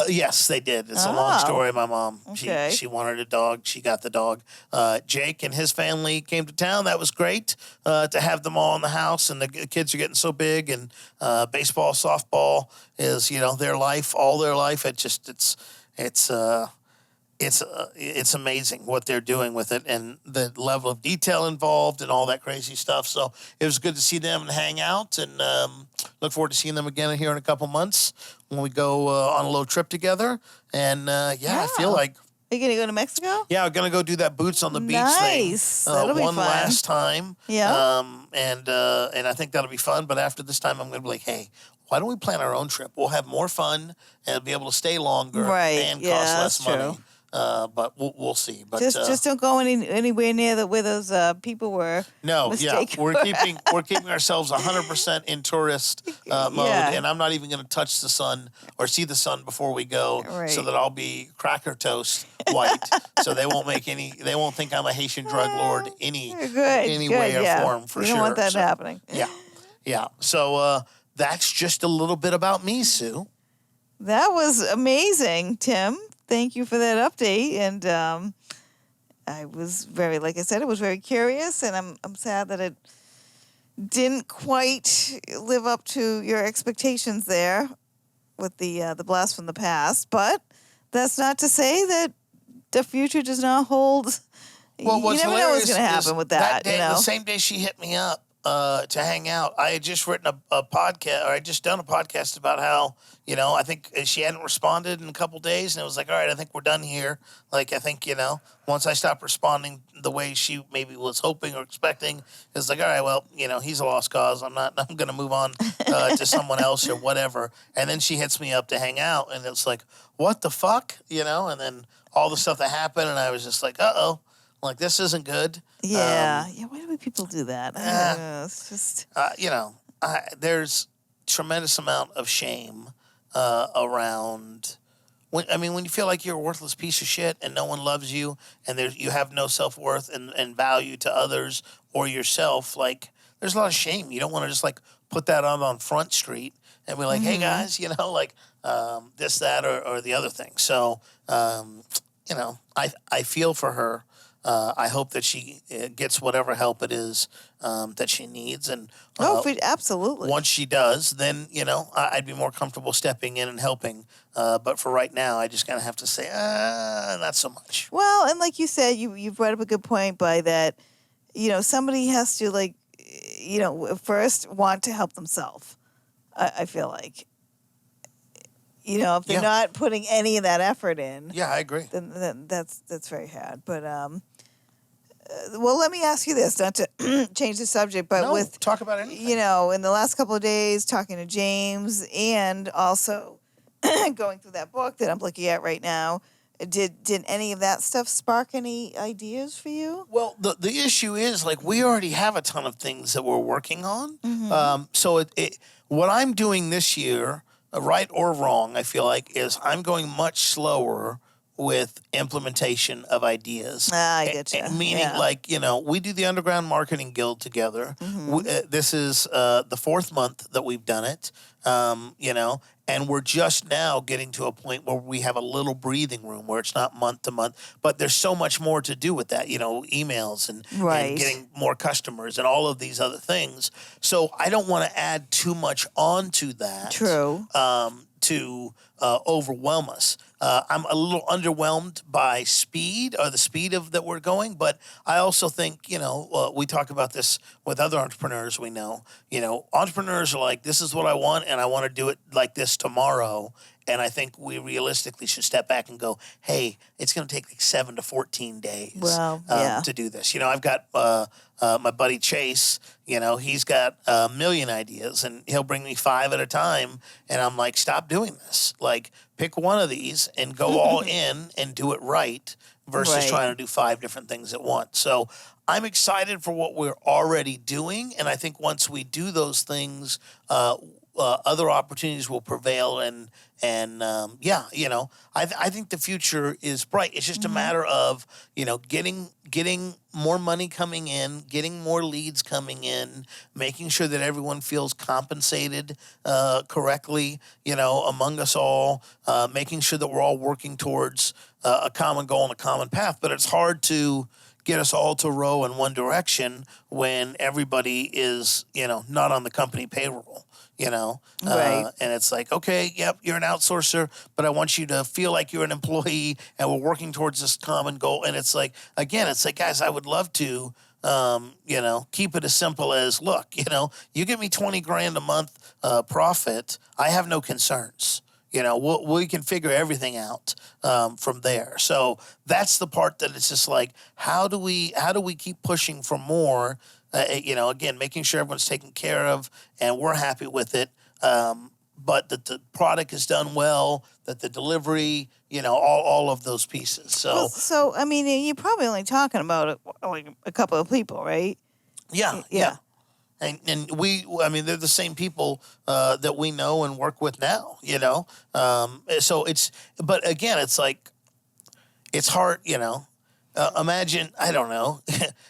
Yes, they did. It's a long story. My mom, okay. she wanted a dog. She got the dog. Jake and his family came to town. That was great to have them all in the house. And the kids are getting so big. And baseball, softball is their life, all their life. It's amazing what they're doing with it and the level of detail involved and all that crazy stuff. So it was good to see them and hang out, and look forward to seeing them again here in a couple months when we go on a little trip together. And I feel like. Are you going to go to Mexico? Yeah, we're going to go do that boots on the beach thing. That'll be one fun. last time. Yeah. And I think that'll be fun. But after this time, I'm going to be like, hey, why don't we plan our own trip? We'll have more fun and be able to stay longer and cost less money. But we'll see. But just don't go anywhere near where those people were. No, mistaken. we're keeping ourselves 100% in tourist mode, and I'm not even going to touch the sun or see the sun before we go, so that I'll be cracker toast white, so they won't think I'm a Haitian drug lord any way or form for sure. You don't want that happening. Yeah. So that's just a little bit about me, Sue. That was amazing, Tim. Thank you for that update, and I was like I said, I was very curious, and I'm sad that it didn't quite live up to your expectations there with the blast from the past. But that's not to say that the future does not hold. Well, you never know what's going to happen with that. Day, the same day she hit me up to hang out, I had just written a podcast, or I had just done a podcast about how, I think she hadn't responded in a couple days, and it was like, all right, I think we're done here. Like, I think, once I stopped responding the way she maybe was hoping or expecting, it's like, all right, well, he's a lost cause. I'm going to move on to someone else or whatever. And then she hits me up to hang out, and it's like, what the fuck? And then all the stuff that happened, and I was just like, uh-oh. Like, this isn't good. Yeah. Why do people do that? I don't know. It's just... there's tremendous amount of shame around... When you feel like you're a worthless piece of shit and no one loves you and you have no self-worth and value to others or yourself, like, there's a lot of shame. You don't want to just, like, put that on Front Street and be like, hey, guys, this, that, or the other thing. So, I feel for her. I hope that she gets whatever help it is that she needs. And absolutely. Once she does, then, I'd be more comfortable stepping in and helping. But for right now, I just kind of have to say, not so much. Well, and like you said, you've brought up a good point by that, somebody has to, first want to help themselves, I feel like. If they're not putting any of that effort in. Yeah, I agree. Then that's very hard. But well, let me ask you this, not to change the subject, but talk about anything. In the last couple of days, talking to James and also going through that book that I'm looking at right now, did any of that stuff spark any ideas for you? Well, the issue is, like, we already have a ton of things that we're working on. Mm-hmm. So what I'm doing this year, right or wrong, I feel like, is I'm going much slower with implementation of ideas. I get you. Meaning, we do the Underground Marketing Guild together. Mm-hmm. This is the fourth month that we've done it, and we're just now getting to a point where we have a little breathing room where it's not month to month, but there's so much more to do with that, emails and getting more customers and all of these other things. So I don't want to add too much onto that. True. to overwhelm us. I'm a little underwhelmed by speed or the speed of that we're going, but I also think, we talk about this with other entrepreneurs we know. Entrepreneurs are like, this is what I want, and I want to do it like this tomorrow. And I think we realistically should step back and go, hey, it's going to take like 7 to 14 days to do this. I've got my buddy Chase, he's got a million ideas, and he'll bring me 5 at a time. And I'm like, stop doing this. Like, pick one of these and go all in and do it right versus trying to do 5 different things at once. So I'm excited for what we're already doing. And I think once we do those things, other opportunities will prevail, I think the future is bright. It's just a matter of getting more money coming in, getting more leads coming in, making sure that everyone feels compensated correctly, among us all, making sure that we're all working towards a common goal and a common path. But it's hard to get us all to row in one direction when everybody is, not on the company payroll. Right. And it's like, okay, yep, you're an outsourcer, but I want you to feel like you're an employee, and we're working towards this common goal. And it's like, again, guys, I would love to, keep it as simple as, look, you give me 20 grand a month profit, I have no concerns. We can figure everything out from there. So that's the part that it's just like, how do we keep pushing for more? Again, making sure everyone's taken care of and we're happy with it, but that the product is done well, that the delivery, all of those pieces. So, I mean, you're probably only talking about like a couple of people, right? Yeah. And they're the same people that we know and work with now, So but again, it's like, it's hard, imagine, I don't know,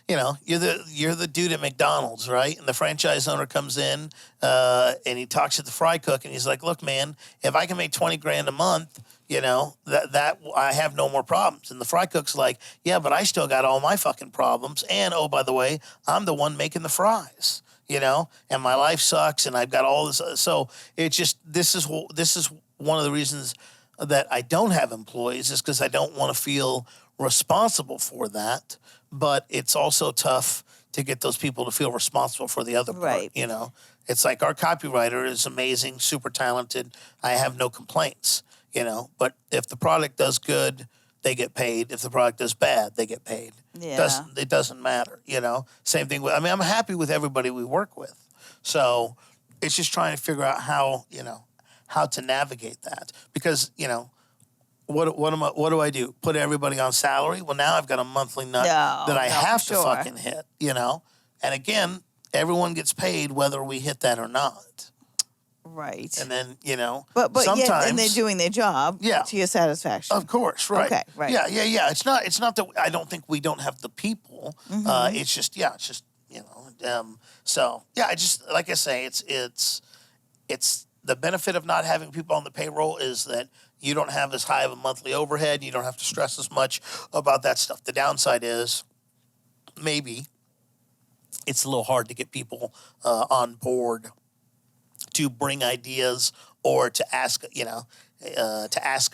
you're the dude at McDonald's, right? And the franchise owner comes in and he talks to the fry cook and he's like, look, man, if I can make 20 grand a month, that I have no more problems. And the fry cook's like, yeah, but I still got all my fucking problems. And, oh, by the way, I'm the one making the fries, and my life sucks and I've got all this. So it's just, this is one of the reasons that I don't have employees, is because I don't want to feel responsible for that, but it's also tough to get those people to feel responsible for the other part. Right. It's like, our copywriter is amazing, super talented. I have no complaints, but if the product does good, they get paid. If the product does bad, they get paid. Yeah. It doesn't matter, Same thing with, I'm happy with everybody we work with. So it's just trying to figure out how to navigate that, because, what do I do? Put everybody on salary? Well, now I've got a monthly nut that I have to fucking hit, And again, everyone gets paid whether we hit that or not. Right. And then, but sometimes, yet, and they're doing their job to your satisfaction. Of course, right. Okay, right. Yeah. It's not that I don't think we don't have the people. It's just, so yeah, I just, like I say, it's the benefit of not having people on the payroll is that you don't have as high of a monthly overhead. You don't have to stress as much about that stuff. The downside is maybe it's a little hard to get people on board to bring ideas or to ask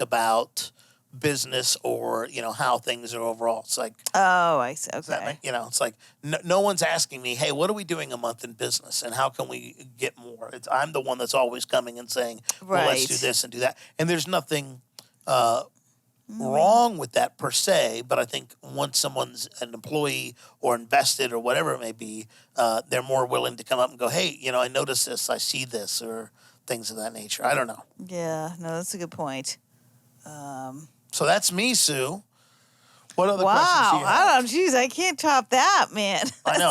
about business or, how things are overall. It's like, oh, I see. Okay. It's like no one's asking me, hey, what are we doing a month in business and how can we get more? I'm the one that's always coming and saying, well, let's do this and do that. And there's nothing wrong with that per se, but I think once someone's an employee or invested or whatever it may be, they're more willing to come up and go, hey, I noticed this, I see this, or things of that nature. I don't know. Yeah, no, that's a good point. So that's me, Sue. What other questions do you have? Wow, geez, I can't top that, man. I know,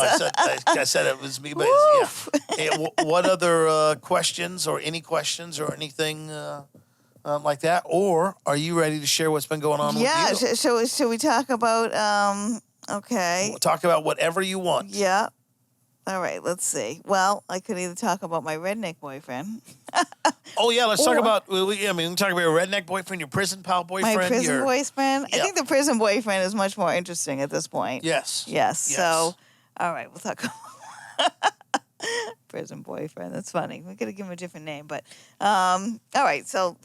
I said it was me, but what other questions or any questions or anything like that? Or are you ready to share what's been going on with you? Yeah, should we talk about, okay. We'll talk about whatever you want. Yeah. All right, let's see. Well, I could either talk about my redneck boyfriend. Oh, yeah, let's talk about, we can talk about your redneck boyfriend, your prison pal boyfriend. My prison boyfriend? Yeah. I think the prison boyfriend is much more interesting at this point. Yes. So, all right, we'll talk about prison boyfriend. That's funny. We got to give him a different name. But, all right. So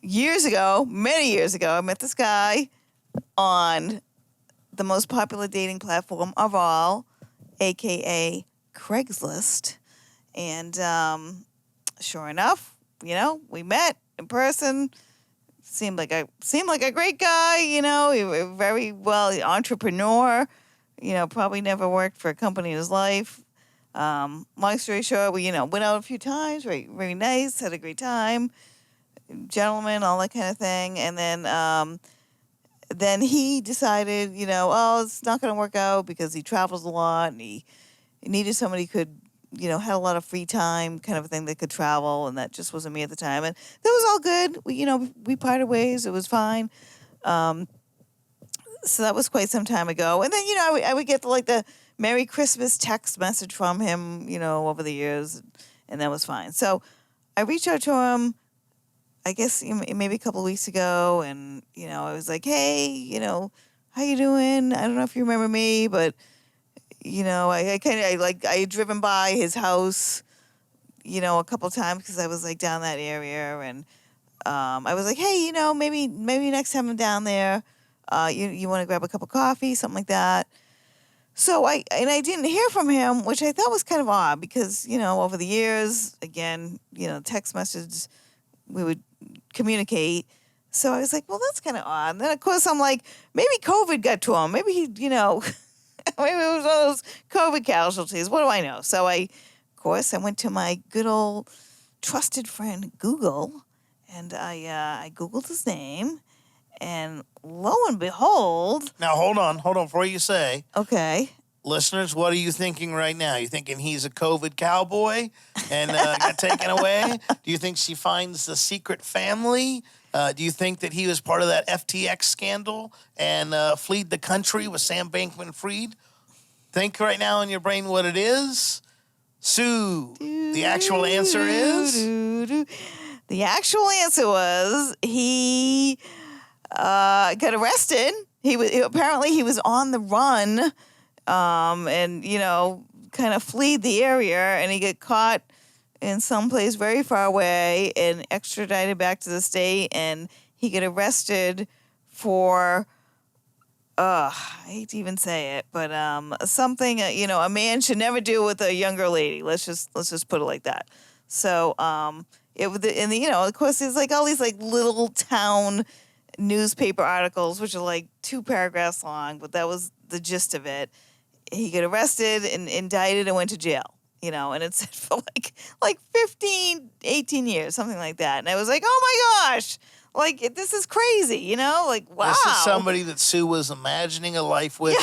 many years ago, I met this guy on the most popular dating platform of all, a.k.a. Craigslist. And sure enough, we met in person. Seemed like a great guy, he was very well entrepreneur, probably never worked for a company in his life. Long story short, we, went out a few times, very, very nice, had a great time, gentleman, all that kind of thing. And then he decided, it's not going to work out because he travels a lot and he needed somebody who could, had a lot of free time kind of a thing that could travel, and that just wasn't me at the time. And that was all good. We parted ways. It was fine. So that was quite some time ago. And then, I would get the Merry Christmas text message from him, over the years, and that was fine. So I reached out to him, I guess maybe a couple of weeks ago, and, I was like, hey, how you doing? I don't know if you remember me, but I had driven by his house, a couple of times because I was down that area, and I was like, hey, maybe next time I'm down there, you want to grab a cup of coffee, something like that. So I didn't hear from him, which I thought was kind of odd because, over the years, again, text messages, we would communicate. So I was like, well, that's kind of odd. And then, of course, I'm like, maybe COVID got to him. Maybe he, maybe it was one of those COVID casualties. What do I know? So I went to my good old trusted friend Google, and I Googled his name, and lo and behold. Now, hold on before you say. Okay. Listeners, what are you thinking right now? You thinking he's a COVID cowboy and got taken away? Do you think she finds the secret family? Do you think that he was part of that FTX scandal and fled the country with Sam Bankman-Fried? Think right now in your brain what it is. Sue, the actual answer is? The actual answer was he got arrested. Apparently he was on the run and, kind of fled the area, and he got caught in some place very far away and extradited back to the state, and he got arrested for, I hate to even say it, but something, a man should never do with a younger lady. Let's just put it like that. So, of course, there's all these little town newspaper articles, which are 2 paragraphs long, but that was the gist of it. He got arrested and indicted and went to jail. And it said for 15, 18 years, something like that. And I was like, oh my gosh, this is crazy, wow. This is somebody that Sue was imagining a life with.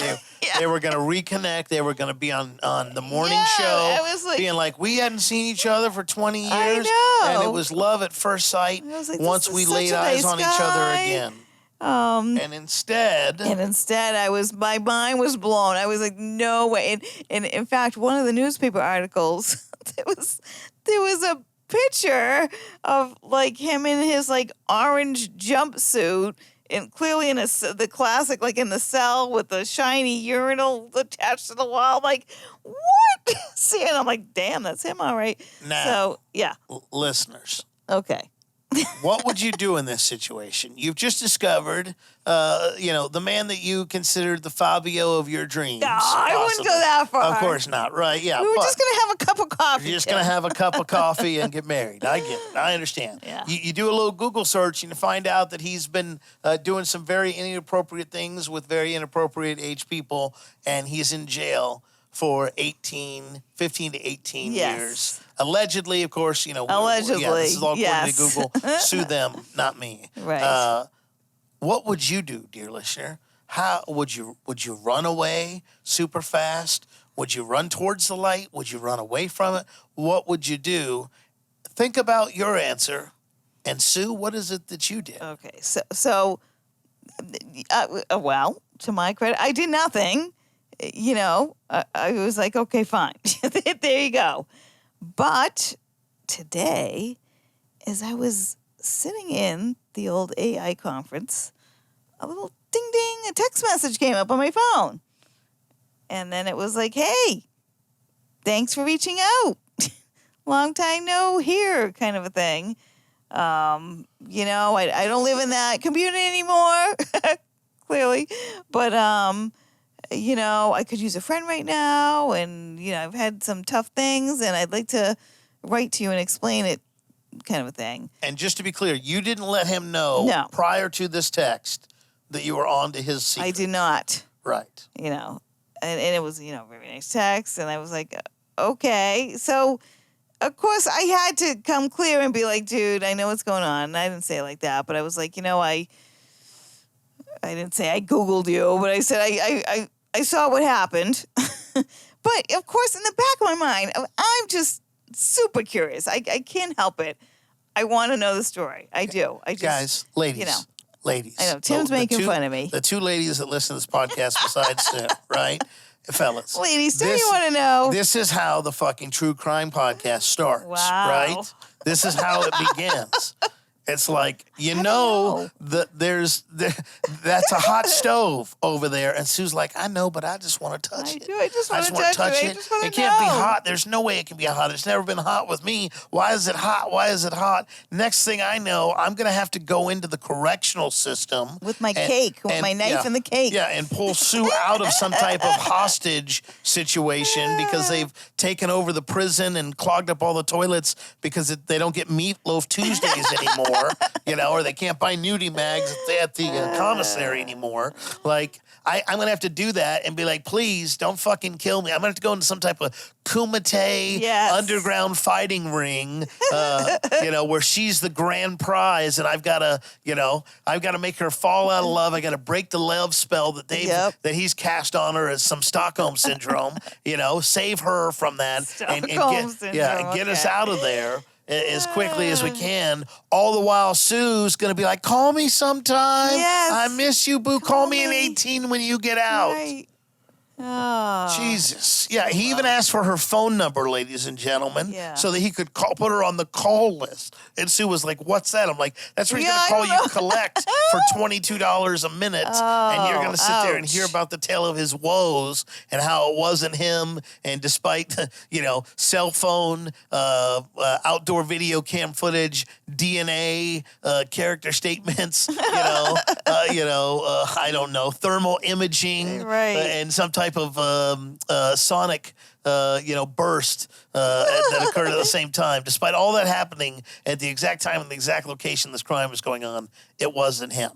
They were going to reconnect. They were going to be on the morning show. I was being we hadn't seen each other for 20 years. I know. And it was love at first sight once we laid eyes on each other again. And instead, my mind was blown. I was like, no way. And in fact, one of the newspaper articles, there was a picture of him in his orange jumpsuit, and clearly in the classic, in the cell with the shiny urinal attached to the wall. I'm like, what? See, and I'm like, damn, that's him, all right. Now, so yeah, listeners. Okay. What would you do in this situation? You've just discovered, the man that you considered the Fabio of your dreams. No, I wouldn't go that far. Of course not, right? Yeah. We were just going to have a cup of coffee. You're just going to have a cup of coffee and get married. I get it. I understand. Yeah. You do a little Google search and you find out that he's been doing some very inappropriate things with very inappropriate age people, and he's in jail for 15 to 18 years. Allegedly, of course, Allegedly, this is all according yes. to Google. Sue them, not me. Right. What would you do, dear listener? How would you run away super fast? Would you run towards the light? Would you run away from it? What would you do? Think about your answer. And Sue, what is it that you did? Okay, so well, to my credit, I did nothing. I was like, okay, fine. There you go. But today, as I was sitting in the old AI conference, a little ding ding, a text message came up on my phone. And then it was like, hey, thanks for reaching out. long time no hear kind of a thing. You know, I don't live in that community anymore, clearly. But, you know, I could use a friend right now. And, you know, I've had some tough things and I'd like to write to you and explain it kind of a thing. And just to be clear, you didn't let him know prior to this text that you were on to his secret. I did not. Right. You know, and it was, you know, very nice text. And I was like, okay. So, of course, I had to come clear and be like, dude, I know what's going on. And I didn't say it like that, but I was like, you know, I didn't say I Googled you, but I said I saw what happened. But, of course, in the back of my mind, I'm just super curious. I can't help it. I want to know the story. I do. I just, guys, ladies, you know. Ladies. I know, Tim's making fun of me. The two ladies that listen to this podcast besides Tim, right? Fellas. Ladies, do you want to know? This is how the fucking true crime podcast starts, right? This is how it begins. It's like, you know, that's a hot stove over there. And Sue's like, I know, but I just want to touch it. I just want to touch it. It can't be hot. There's no way it can be hot. It's never been hot with me. Why is it hot? Why is it hot? Next thing I know, I'm going to have to go into the correctional system. With my cake, with my knife and the cake. Yeah, and pull Sue out of some type of hostage situation because they've taken over the prison and clogged up all the toilets because they don't get Meatloaf Tuesdays anymore. You know, or they can't buy nudie mags at the commissary anymore. Like, I'm going to have to do that and be like, please, don't fucking kill me. I'm going to have to go into some type of Kumite underground fighting ring, you know, where she's the grand prize and I've got to make her fall out of love. I got to break the love spell that that he's cast on her as some Stockholm syndrome, you know, save her from that and get us out of there as quickly as we can. All the while, Sue's going to be like, call me sometime. Yes. I miss you, boo. Call me in 18 when you get out. Right. Oh. Jesus. Yeah, he even asked for her phone number, ladies and gentlemen, so that he could put her on the call list. And Sue was like, what's that? I'm like, that's where he's going to call you collect for $22 a minute. And you're going to sit there and hear about the tale of his woes and how it wasn't him. And despite, you know, cell phone, outdoor video cam footage, DNA, character statements, I don't know, thermal imaging, and some type of sonic, burst that occurred at the same time. Despite all that happening at the exact time and the exact location this crime was going on, it wasn't him.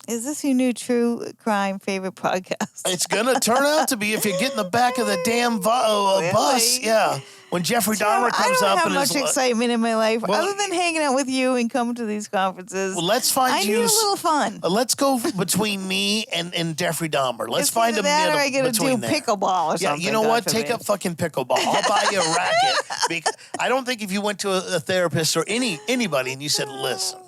Is this your new true crime favorite podcast? It's going to turn out to be if you get in the back of the damn bus. Yeah. When Jeffrey Dahmer comes up. I don't have much excitement in my life other than hanging out with you and coming to these conferences. Well, let's find you. I need a little fun. Let's go between me and Jeffrey Dahmer. Let's find a middle or I gotta do pickleball or something. Yeah, you know what? Take up fucking pickleball. I'll buy you a racket. Because I don't think if you went to a therapist or anybody and you said, listen,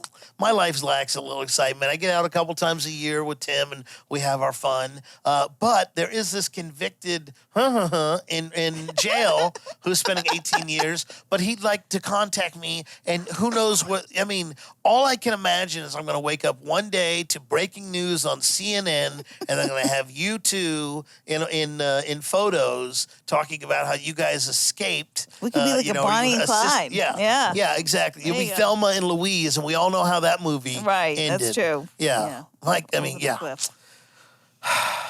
my life lacks a little excitement. I get out a couple times a year with Tim, and we have our fun. But there is this convicted in jail who's spending 18 years, but he'd like to contact me, and who knows what. I mean, all I can imagine is I'm going to wake up one day to breaking news on CNN, and I'm going to have you two in photos talking about how you guys escaped. We could be like a Bonnie and Clyde. Yeah, exactly. You'll be Thelma and Louise, and we all know how that movie ended. That's true. Yeah.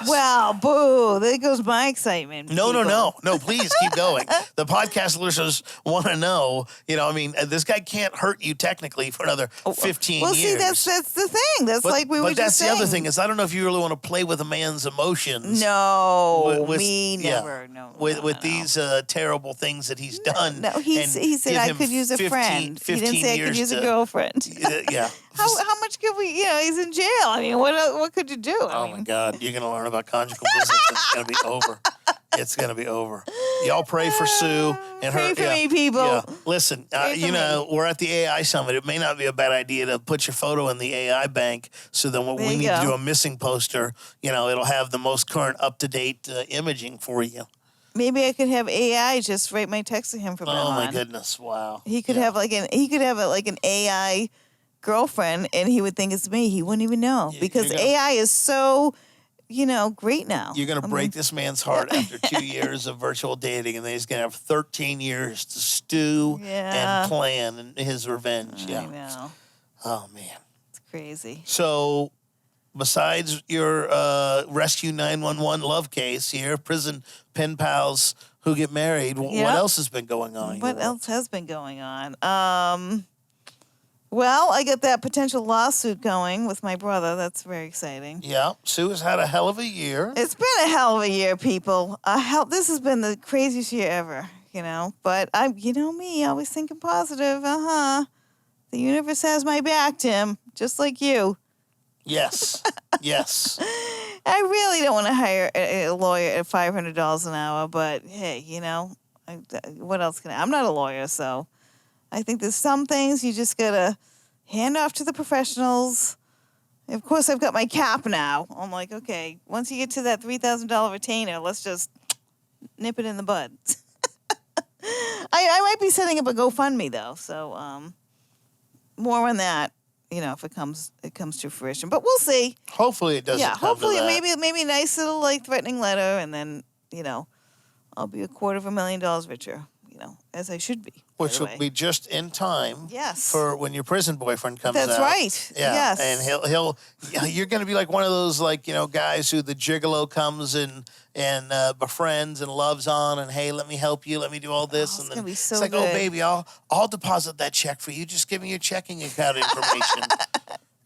Well, boo. There goes my excitement. No, please keep going. The podcast listeners want to know, this guy can't hurt you technically for another 15 years. Well, see, that's the thing. That's like we were just saying. But that's the other thing is I don't know if you really want to play with a man's emotions. No, never. No. With these terrible things that he's done. No, he said I could use a friend. He didn't say I could use a girlfriend. Yeah. How much could we, he's in jail. I mean, what could you do? My God. You're going to learn about conjugal visits. It's going to be over. It's going to be over. Y'all pray for Sue and her. Pray for me, people. Yeah. Listen, we're at the AI Summit. It may not be a bad idea to put your photo in the AI bank so that when we need to do a missing poster, it'll have the most current, up-to-date imaging for you. Maybe I could have AI just write my text to him from now on. Oh, my goodness. Wow. He could have an AI girlfriend, and he would think it's me. He wouldn't even know because AI is so great now. You're going to break this man's heart after 2 years of virtual dating, and then he's going to have 13 years to stew and plan his revenge. I know. Oh, man. It's crazy. So, besides your Rescue 911 love case here, prison pen pals who get married, what else has been going on? What else has been going on? Well, I got that potential lawsuit going with my brother. That's very exciting. Yeah, Sue has had a hell of a year. It's been a hell of a year, people. This has been the craziest year ever, But me, always thinking positive. The universe has my back, Tim, just like you. Yes, yes. I really don't want to hire a lawyer at $500 an hour, but hey, what else can I'm not a lawyer, so I think there's some things you just gotta hand off to the professionals. Of course, I've got my cap now. I'm like, okay, once you get to that $3,000 retainer, let's just nip it in the bud. I might be setting up a GoFundMe though, so more on that. If it comes to fruition, but we'll see. Hopefully it doesn't. Yeah, come hopefully to that. maybe a nice little threatening letter, and then I'll be $250,000 richer. As I should be. Which will be just in time. Yes. For when your prison boyfriend comes out. That's right. Yeah. Yes. And you're going to be like one of those guys who the gigolo comes and befriends and loves on and hey, let me help you, let me do all this, and then be so it's like, good. oh baby, I'll deposit that check for you. Just give me your checking account information.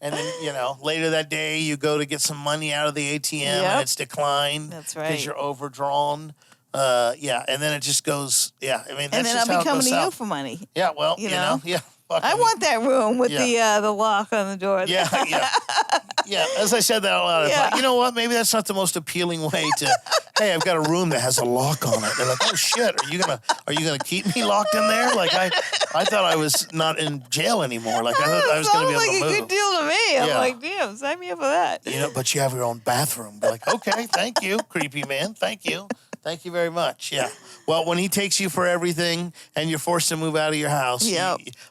And then, later that day you go to get some money out of the ATM and it's declined. That's right. Because you're overdrawn. And then it just goes, that's and then just I'll how be it coming goes to you south. for money. Yeah, well, I fucking, want that room with the lock on the door. Yeah. As I said that out loud, I thought, you know what? Maybe that's not the most appealing way to. Hey, I've got a room that has a lock on it. They're like, oh shit, are you gonna keep me locked in there? Like I thought I was not in jail anymore. Like I thought I was gonna be able to move. Sounds like a good deal to me. I'm like, damn, sign me up for that. But you have your own bathroom. Be like, okay, thank you, creepy man, thank you. Thank you very much. Yeah. Well, when he takes you for everything and you're forced to move out of your house,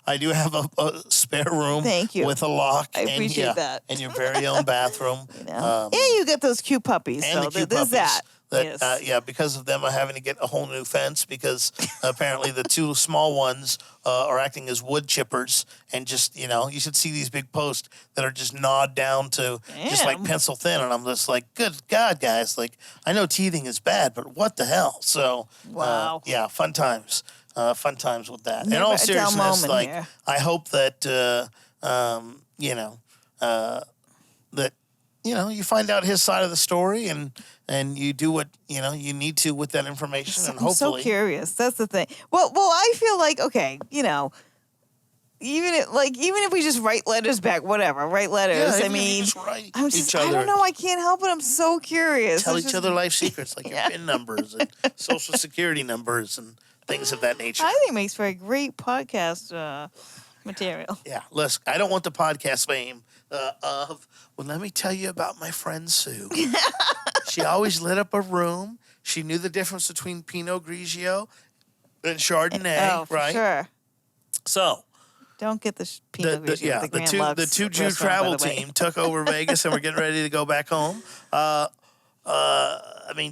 I do have a spare room. Thank you. With a lock. I appreciate that. And your very own bathroom. And you get those cute puppies. And so the cute there's puppies. that. Yes. Because of them, I'm having to get a whole new fence because apparently the two small ones are acting as wood chippers. And just, you should see these big posts that are just gnawed down to just like pencil thin. And I'm just like, good God, guys. Like, I know teething is bad, but what the hell? So, wow. Fun times. Fun times with that. Never In all a dull seriousness, moment here. I hope that, that, you find out his side of the story and you do what, you need to with that information. And hopefully. I'm so curious. That's the thing. Well, I feel like, okay, even if we just write letters back, whatever, write letters. Yeah, I mean, I don't know. I can't help it. I'm so curious. Tell each other life secrets, like your PIN numbers and social security numbers and things of that nature. I think it makes for a great podcast material. Yeah, listen, I don't want the podcast fame well, let me tell you about my friend Sue. She always lit up a room. She knew the difference between Pinot Grigio and Chardonnay, right? Sure. So, don't get the Pinot Grigio. The two Jew travel team took over Vegas and we're getting ready to go back home.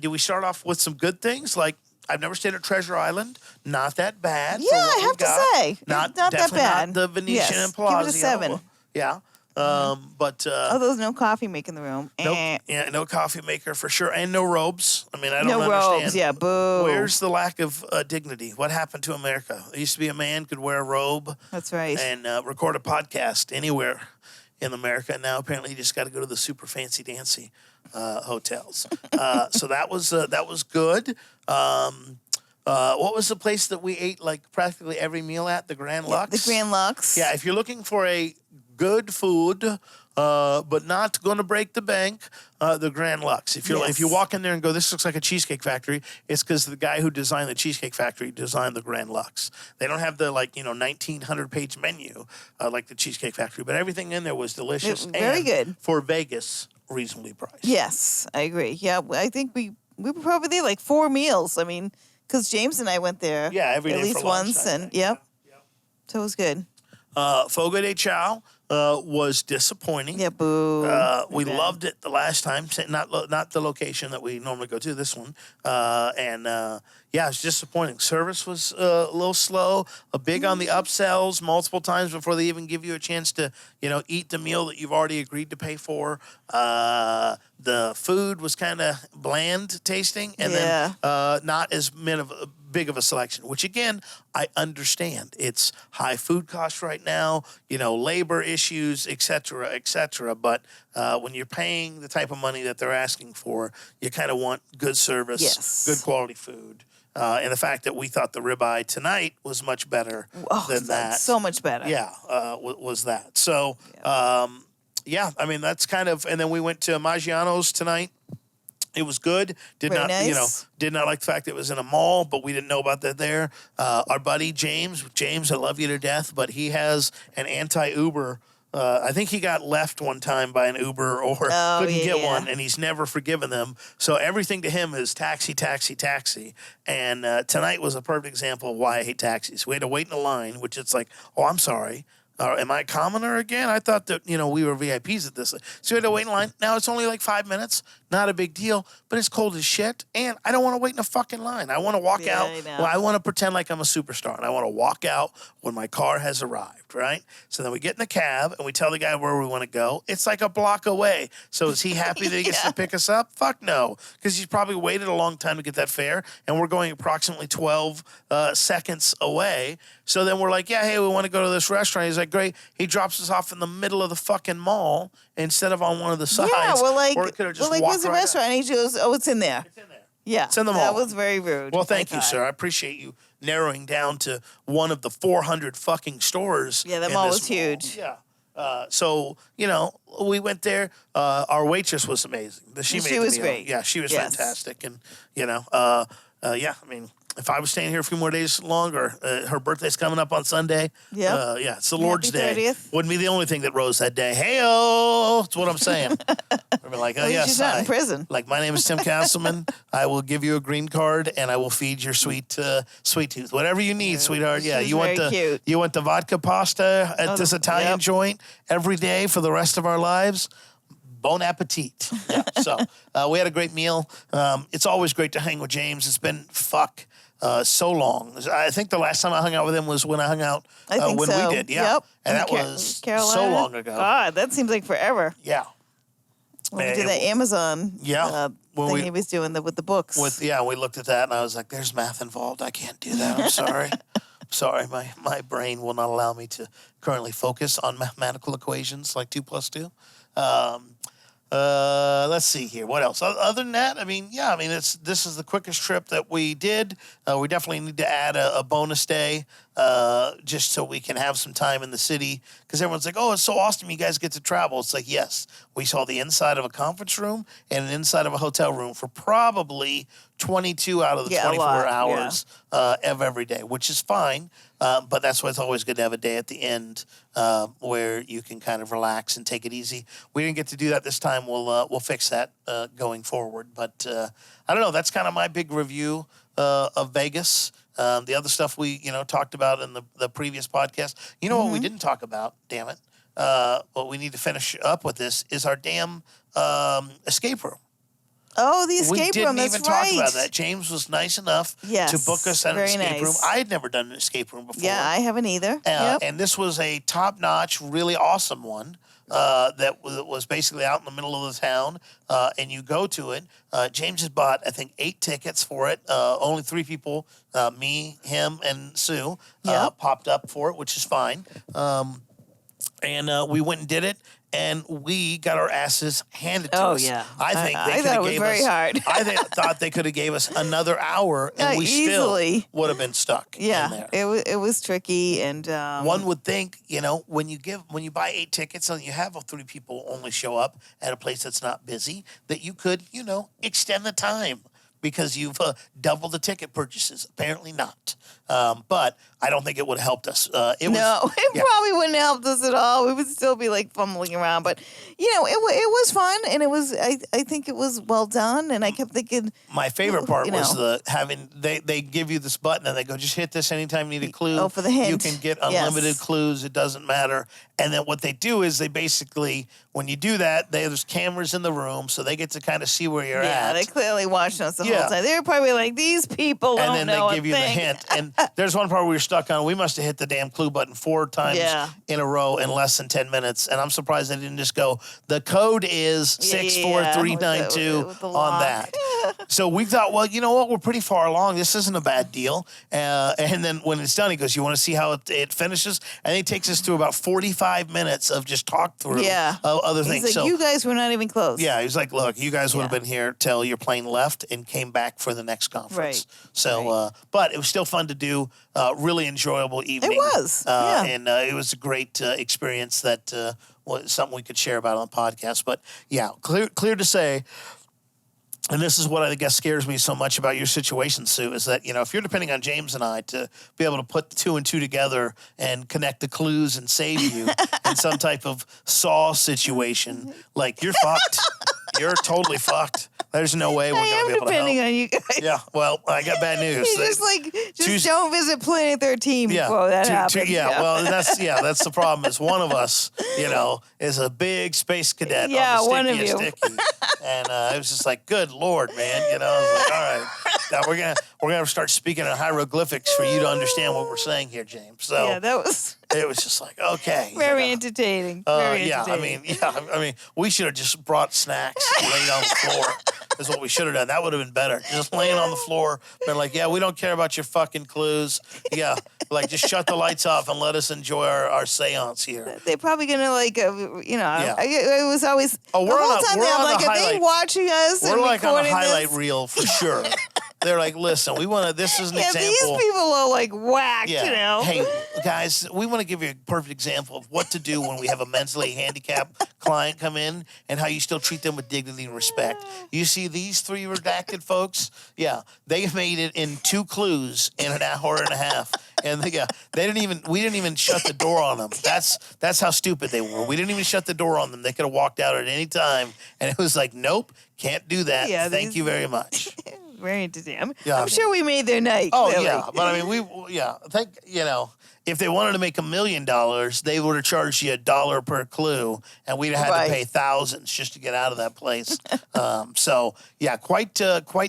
Do we start off with some good things? Like, I've never stayed at Treasure Island. Not that bad. Yeah, I have to say. Not that bad. Not the Venetian and Palazzo. Give it a 7. Yeah. There's no coffee maker in the room. Nope. Yeah, no coffee maker for sure. And no robes. I don't no understand. Robes, yeah, boo. Where's the lack of dignity? What happened to America? There used to be a man could wear a robe. That's right. And record a podcast anywhere in America. And now apparently you just got to go to the super fancy dancy hotels. So that was good. What was the place that we ate like practically every meal at? The Grand Lux? The Grand Lux. Yeah, if you're looking for a good food, but not going to break the bank, the Grand Lux. If you walk in there and go, this looks like a Cheesecake Factory, it's because the guy who designed the Cheesecake Factory designed the Grand Lux. They don't have the 1900-page menu like the Cheesecake Factory, but everything in there was delicious. Very good. For Vegas, reasonably priced. Yes, I agree. Yeah, I think we were probably there like 4 meals. Because James and I went there every day at least for lunch, once, and yep. So it was good. Fogo de Chao. was disappointing. Yeah, boo. We loved it the last time, not the location that we normally go to, this one. Yeah, it was disappointing. Service was a little slow, big on the upsells multiple times before they even give you a chance to, eat the meal that you've already agreed to pay for. The food was kind of bland tasting, and then not as big of a selection, which again, I understand. It's high food costs right now, labor issues, et cetera, but when you're paying the type of money that they're asking for, you kind of want good service, good quality food. And the fact that we thought the ribeye tonight was much better than that. So much better. Yeah, was that. So, I mean, that's kind of, and then we went to Maggiano's tonight. It was good. Did not like the fact that it was in a mall, but we didn't know about that there. Our buddy James, I love you to death, but he has an anti-Uber. I think he got left one time by an Uber or couldn't get one, and he's never forgiven them. So everything to him is taxi, taxi, taxi. And tonight was a perfect example of why I hate taxis. We had to wait in a line, which it's like, oh, I'm sorry. Am I a commoner again? I thought that, we were VIPs at this. So we had to wait in line. Now it's only like 5 minutes. Not a big deal, but it's cold as shit. And I don't want to wait in a fucking line. I want to walk out. Well, I want to pretend like I'm a superstar. And I want to walk out when my car has arrived, right? So then we get in the cab and we tell the guy where we want to go. It's like a block away. So is he happy that he gets to pick us up? Fuck no. Because he's probably waited a long time to get that fare. And we're going approximately 12 seconds away. So then we're like, yeah, hey, we want to go to this restaurant. He's like, great. He drops us off in the middle of the fucking mall instead of on one of the sides. Yeah, we're like, where's the restaurant? And he goes, oh, it's in there. It's in there. Yeah. It's in the mall. That was very rude. Well, thank you, sir. I appreciate you narrowing down to one of the 400 fucking stores. Yeah, the mall was huge. Yeah. So, we went there. Our waitress was amazing. She was great. Yeah, she was fantastic. And, I mean, if I was staying here a few more days longer, her birthday's coming up on Sunday. Yeah. It's the Lord's Day. 30th. Wouldn't be the only thing that rose that day. Hey-oh! That's what I'm saying. We'd be like, oh, yes. She's not in prison. Like, my name is Tim Castleman. I will give you a green card, and I will feed your sweet tooth. Whatever you need, sweetheart. Yeah, you want the vodka pasta at this Italian joint every day for the rest of our lives? Bon appetit. Yeah. So we had a great meal. It's always great to hang with James. It's been so long. I think the last time I hung out with him was when I hung out when we did. Yeah. Yep. And that was Carolina? so long ago. God, that seems like forever. Yeah. When we did that Amazon thing he was doing with the books. We looked at that and I was like, there's math involved. I can't do that. I'm sorry. Sorry, my brain will not allow me to currently focus on mathematical equations like 2 + 2. Let's see here. What else? Other than that, this is the quickest trip that we did. We definitely need to add a bonus day just so we can have some time in the city. Because everyone's like, oh, it's so awesome you guys get to travel. It's like, yes, we saw the inside of a conference room and an inside of a hotel room for probably 22 out of the 24 hours of every day, which is fine. But that's why it's always good to have a day at the end where you can kind of relax and take it easy. We didn't get to do that this time. We'll fix that going forward. But I don't know. That's kind of my big review of Vegas. The other stuff we talked about in the previous podcast. You know what we didn't talk about? Damn it. What we need to finish up with this is our damn escape room. Oh, the escape room, that's right. We didn't even talk about that. James was nice enough to book us at an escape room. I had never done an escape room before. Yeah, I haven't either. And this was a top-notch, really awesome one that was basically out in the middle of the town, and you go to it. James has bought, I think, 8 tickets for it. Only 3 people, me, him, and Sue, popped up for it, which is fine. And we went and did it. And we got our asses handed to us. Yeah. I think I thought it was very hard. I thought they could have gave us another hour, and we easily still would have been stuck. Yeah, in there. It was tricky, and one would think, when you buy 8 tickets and you have 3 people only show up at a place that's not busy, that you could, extend the time. because you've doubled the ticket purchases. Apparently not. But I don't think it would have helped us. It probably wouldn't have helped us at all. We would still be like fumbling around. But, it was fun, and it was, I think it was well done, and I kept thinking. My favorite part was they give you this button, and they go, just hit this anytime you need a clue. Oh, for the hint. You can get unlimited clues. It doesn't matter. And then what they do is they basically, when you do that, there's cameras in the room, so they get to kind of see where you're at. Yeah, they clearly watched us the whole time. They were probably like, these people don't know And then they give you the hint. And there's one part we were stuck on. We must have hit the damn clue button 4 times in a row in less than 10 minutes. And I'm surprised they didn't just go, the code is 64392 on that. So we thought, well, you know what? We're pretty far along. This isn't a bad deal. And then when it's done, he goes, you want to see how it finishes? And he takes us through about 45 minutes of just talk through other things. He's like, you guys were not even close. Yeah, he's like, look, you guys would have been here till your plane left and came back for the next conference. Right. So, but it was still fun to do. Really enjoyable evening. It was. And it was a great experience that was something we could share about on the podcast. But yeah, clear to say. And this is what I guess scares me so much about your situation, Sue, is that, if you're depending on James and I to be able to put 2 and 2 together and connect the clues and save you in some type of Saw situation, like, you're fucked. You're totally fucked. There's no way we're going to be able to help. depending on you guys. Yeah, well, I got bad news. Just don't visit Planet 13 before that happens. That's the problem. Is one of us, is a big space cadet. Yeah, on the one of you. Sticky. And it was just like, good Lord, man. I was like, all right, now we're gonna start speaking in hieroglyphics for you to understand what we're saying here, James. So yeah, that was. It was just like, okay. Very entertaining. Very entertaining. I mean, we should have just brought snacks and laid on the floor. Is what we should have done. That would have been better. Just laying on the floor, been like, yeah, we don't care about your fucking clues. Yeah, like, just shut the lights off and let us enjoy our seance here. They're probably gonna it was always the whole time if they watching us, we're like on a highlight this. reel for sure. They're like, listen, this is an example. These people are like whacked, Hey, guys, we want to give you a perfect example of what to do when we have a mentally handicapped client come in and how you still treat them with dignity and respect. You see these 3 redacted folks? Yeah, they made it in 2 clues in an hour and a half. And we didn't even shut the door on them. That's how stupid they were. We didn't even shut the door on them. They could have walked out at any time. And it was like, nope, can't do that. Yeah, Thank you very much. Very entertaining. I'm sure we made their night. Oh, clearly. yeah. But I mean, if they wanted to make $1 million, they would have charged you $1 per clue, and we'd have had to pay thousands just to get out of that place. So, yeah, quite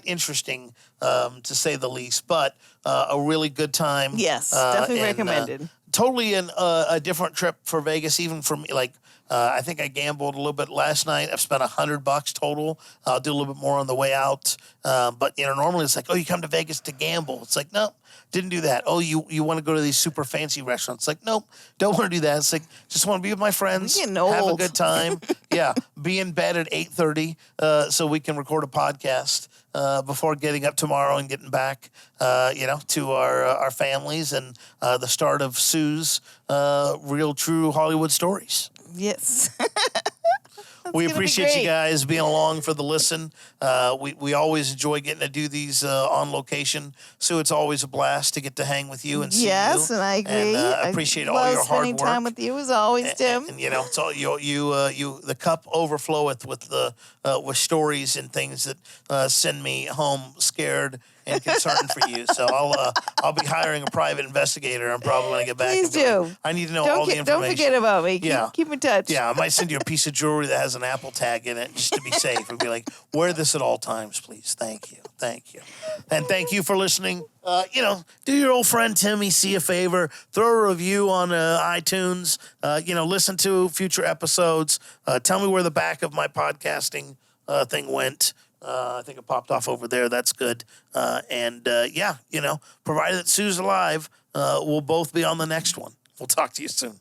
interesting, to say the least, but a really good time. Yes, definitely recommended. Totally a different trip for Vegas, even for me. Like, I think I gambled a little bit last night. I've spent $100 total. I'll do a little bit more on the way out. But normally it's like, oh, you come to Vegas to gamble. It's like, no, didn't do that. Oh, you want to go to these super fancy restaurants? It's like, nope, don't want to do that. It's like, just want to be with my friends, have a good time. Yeah, be in bed at 8:30 so we can record a podcast before getting up tomorrow and getting back, to our families and the start of Sue's real, true Hollywood stories. Yes. We appreciate you guys being along for the listen. We always enjoy getting to do these on location. Sue, it's always a blast to get to hang with you and see you. Yes, and I agree. And I appreciate all your hard spending work. time with you as always, Tim. And it's all you. The cup overfloweth with stories and things that send me home scared and concerned for you. So I'll be hiring a private investigator. I'm probably going to get back. Please do. I need to know all the information. Don't forget about me. Keep in touch. Yeah, I might send you a piece of jewelry that has an Apple tag in it just to be safe. And be like, wear this at all times, please. Thank you. And thank you for listening. Do your old friend Timmy C a favor. Throw a review on iTunes. Listen to future episodes. Tell me where the back of my podcasting thing went. I think it popped off over there. That's good. Provided that Sue's alive, we'll both be on the next one. We'll talk to you soon.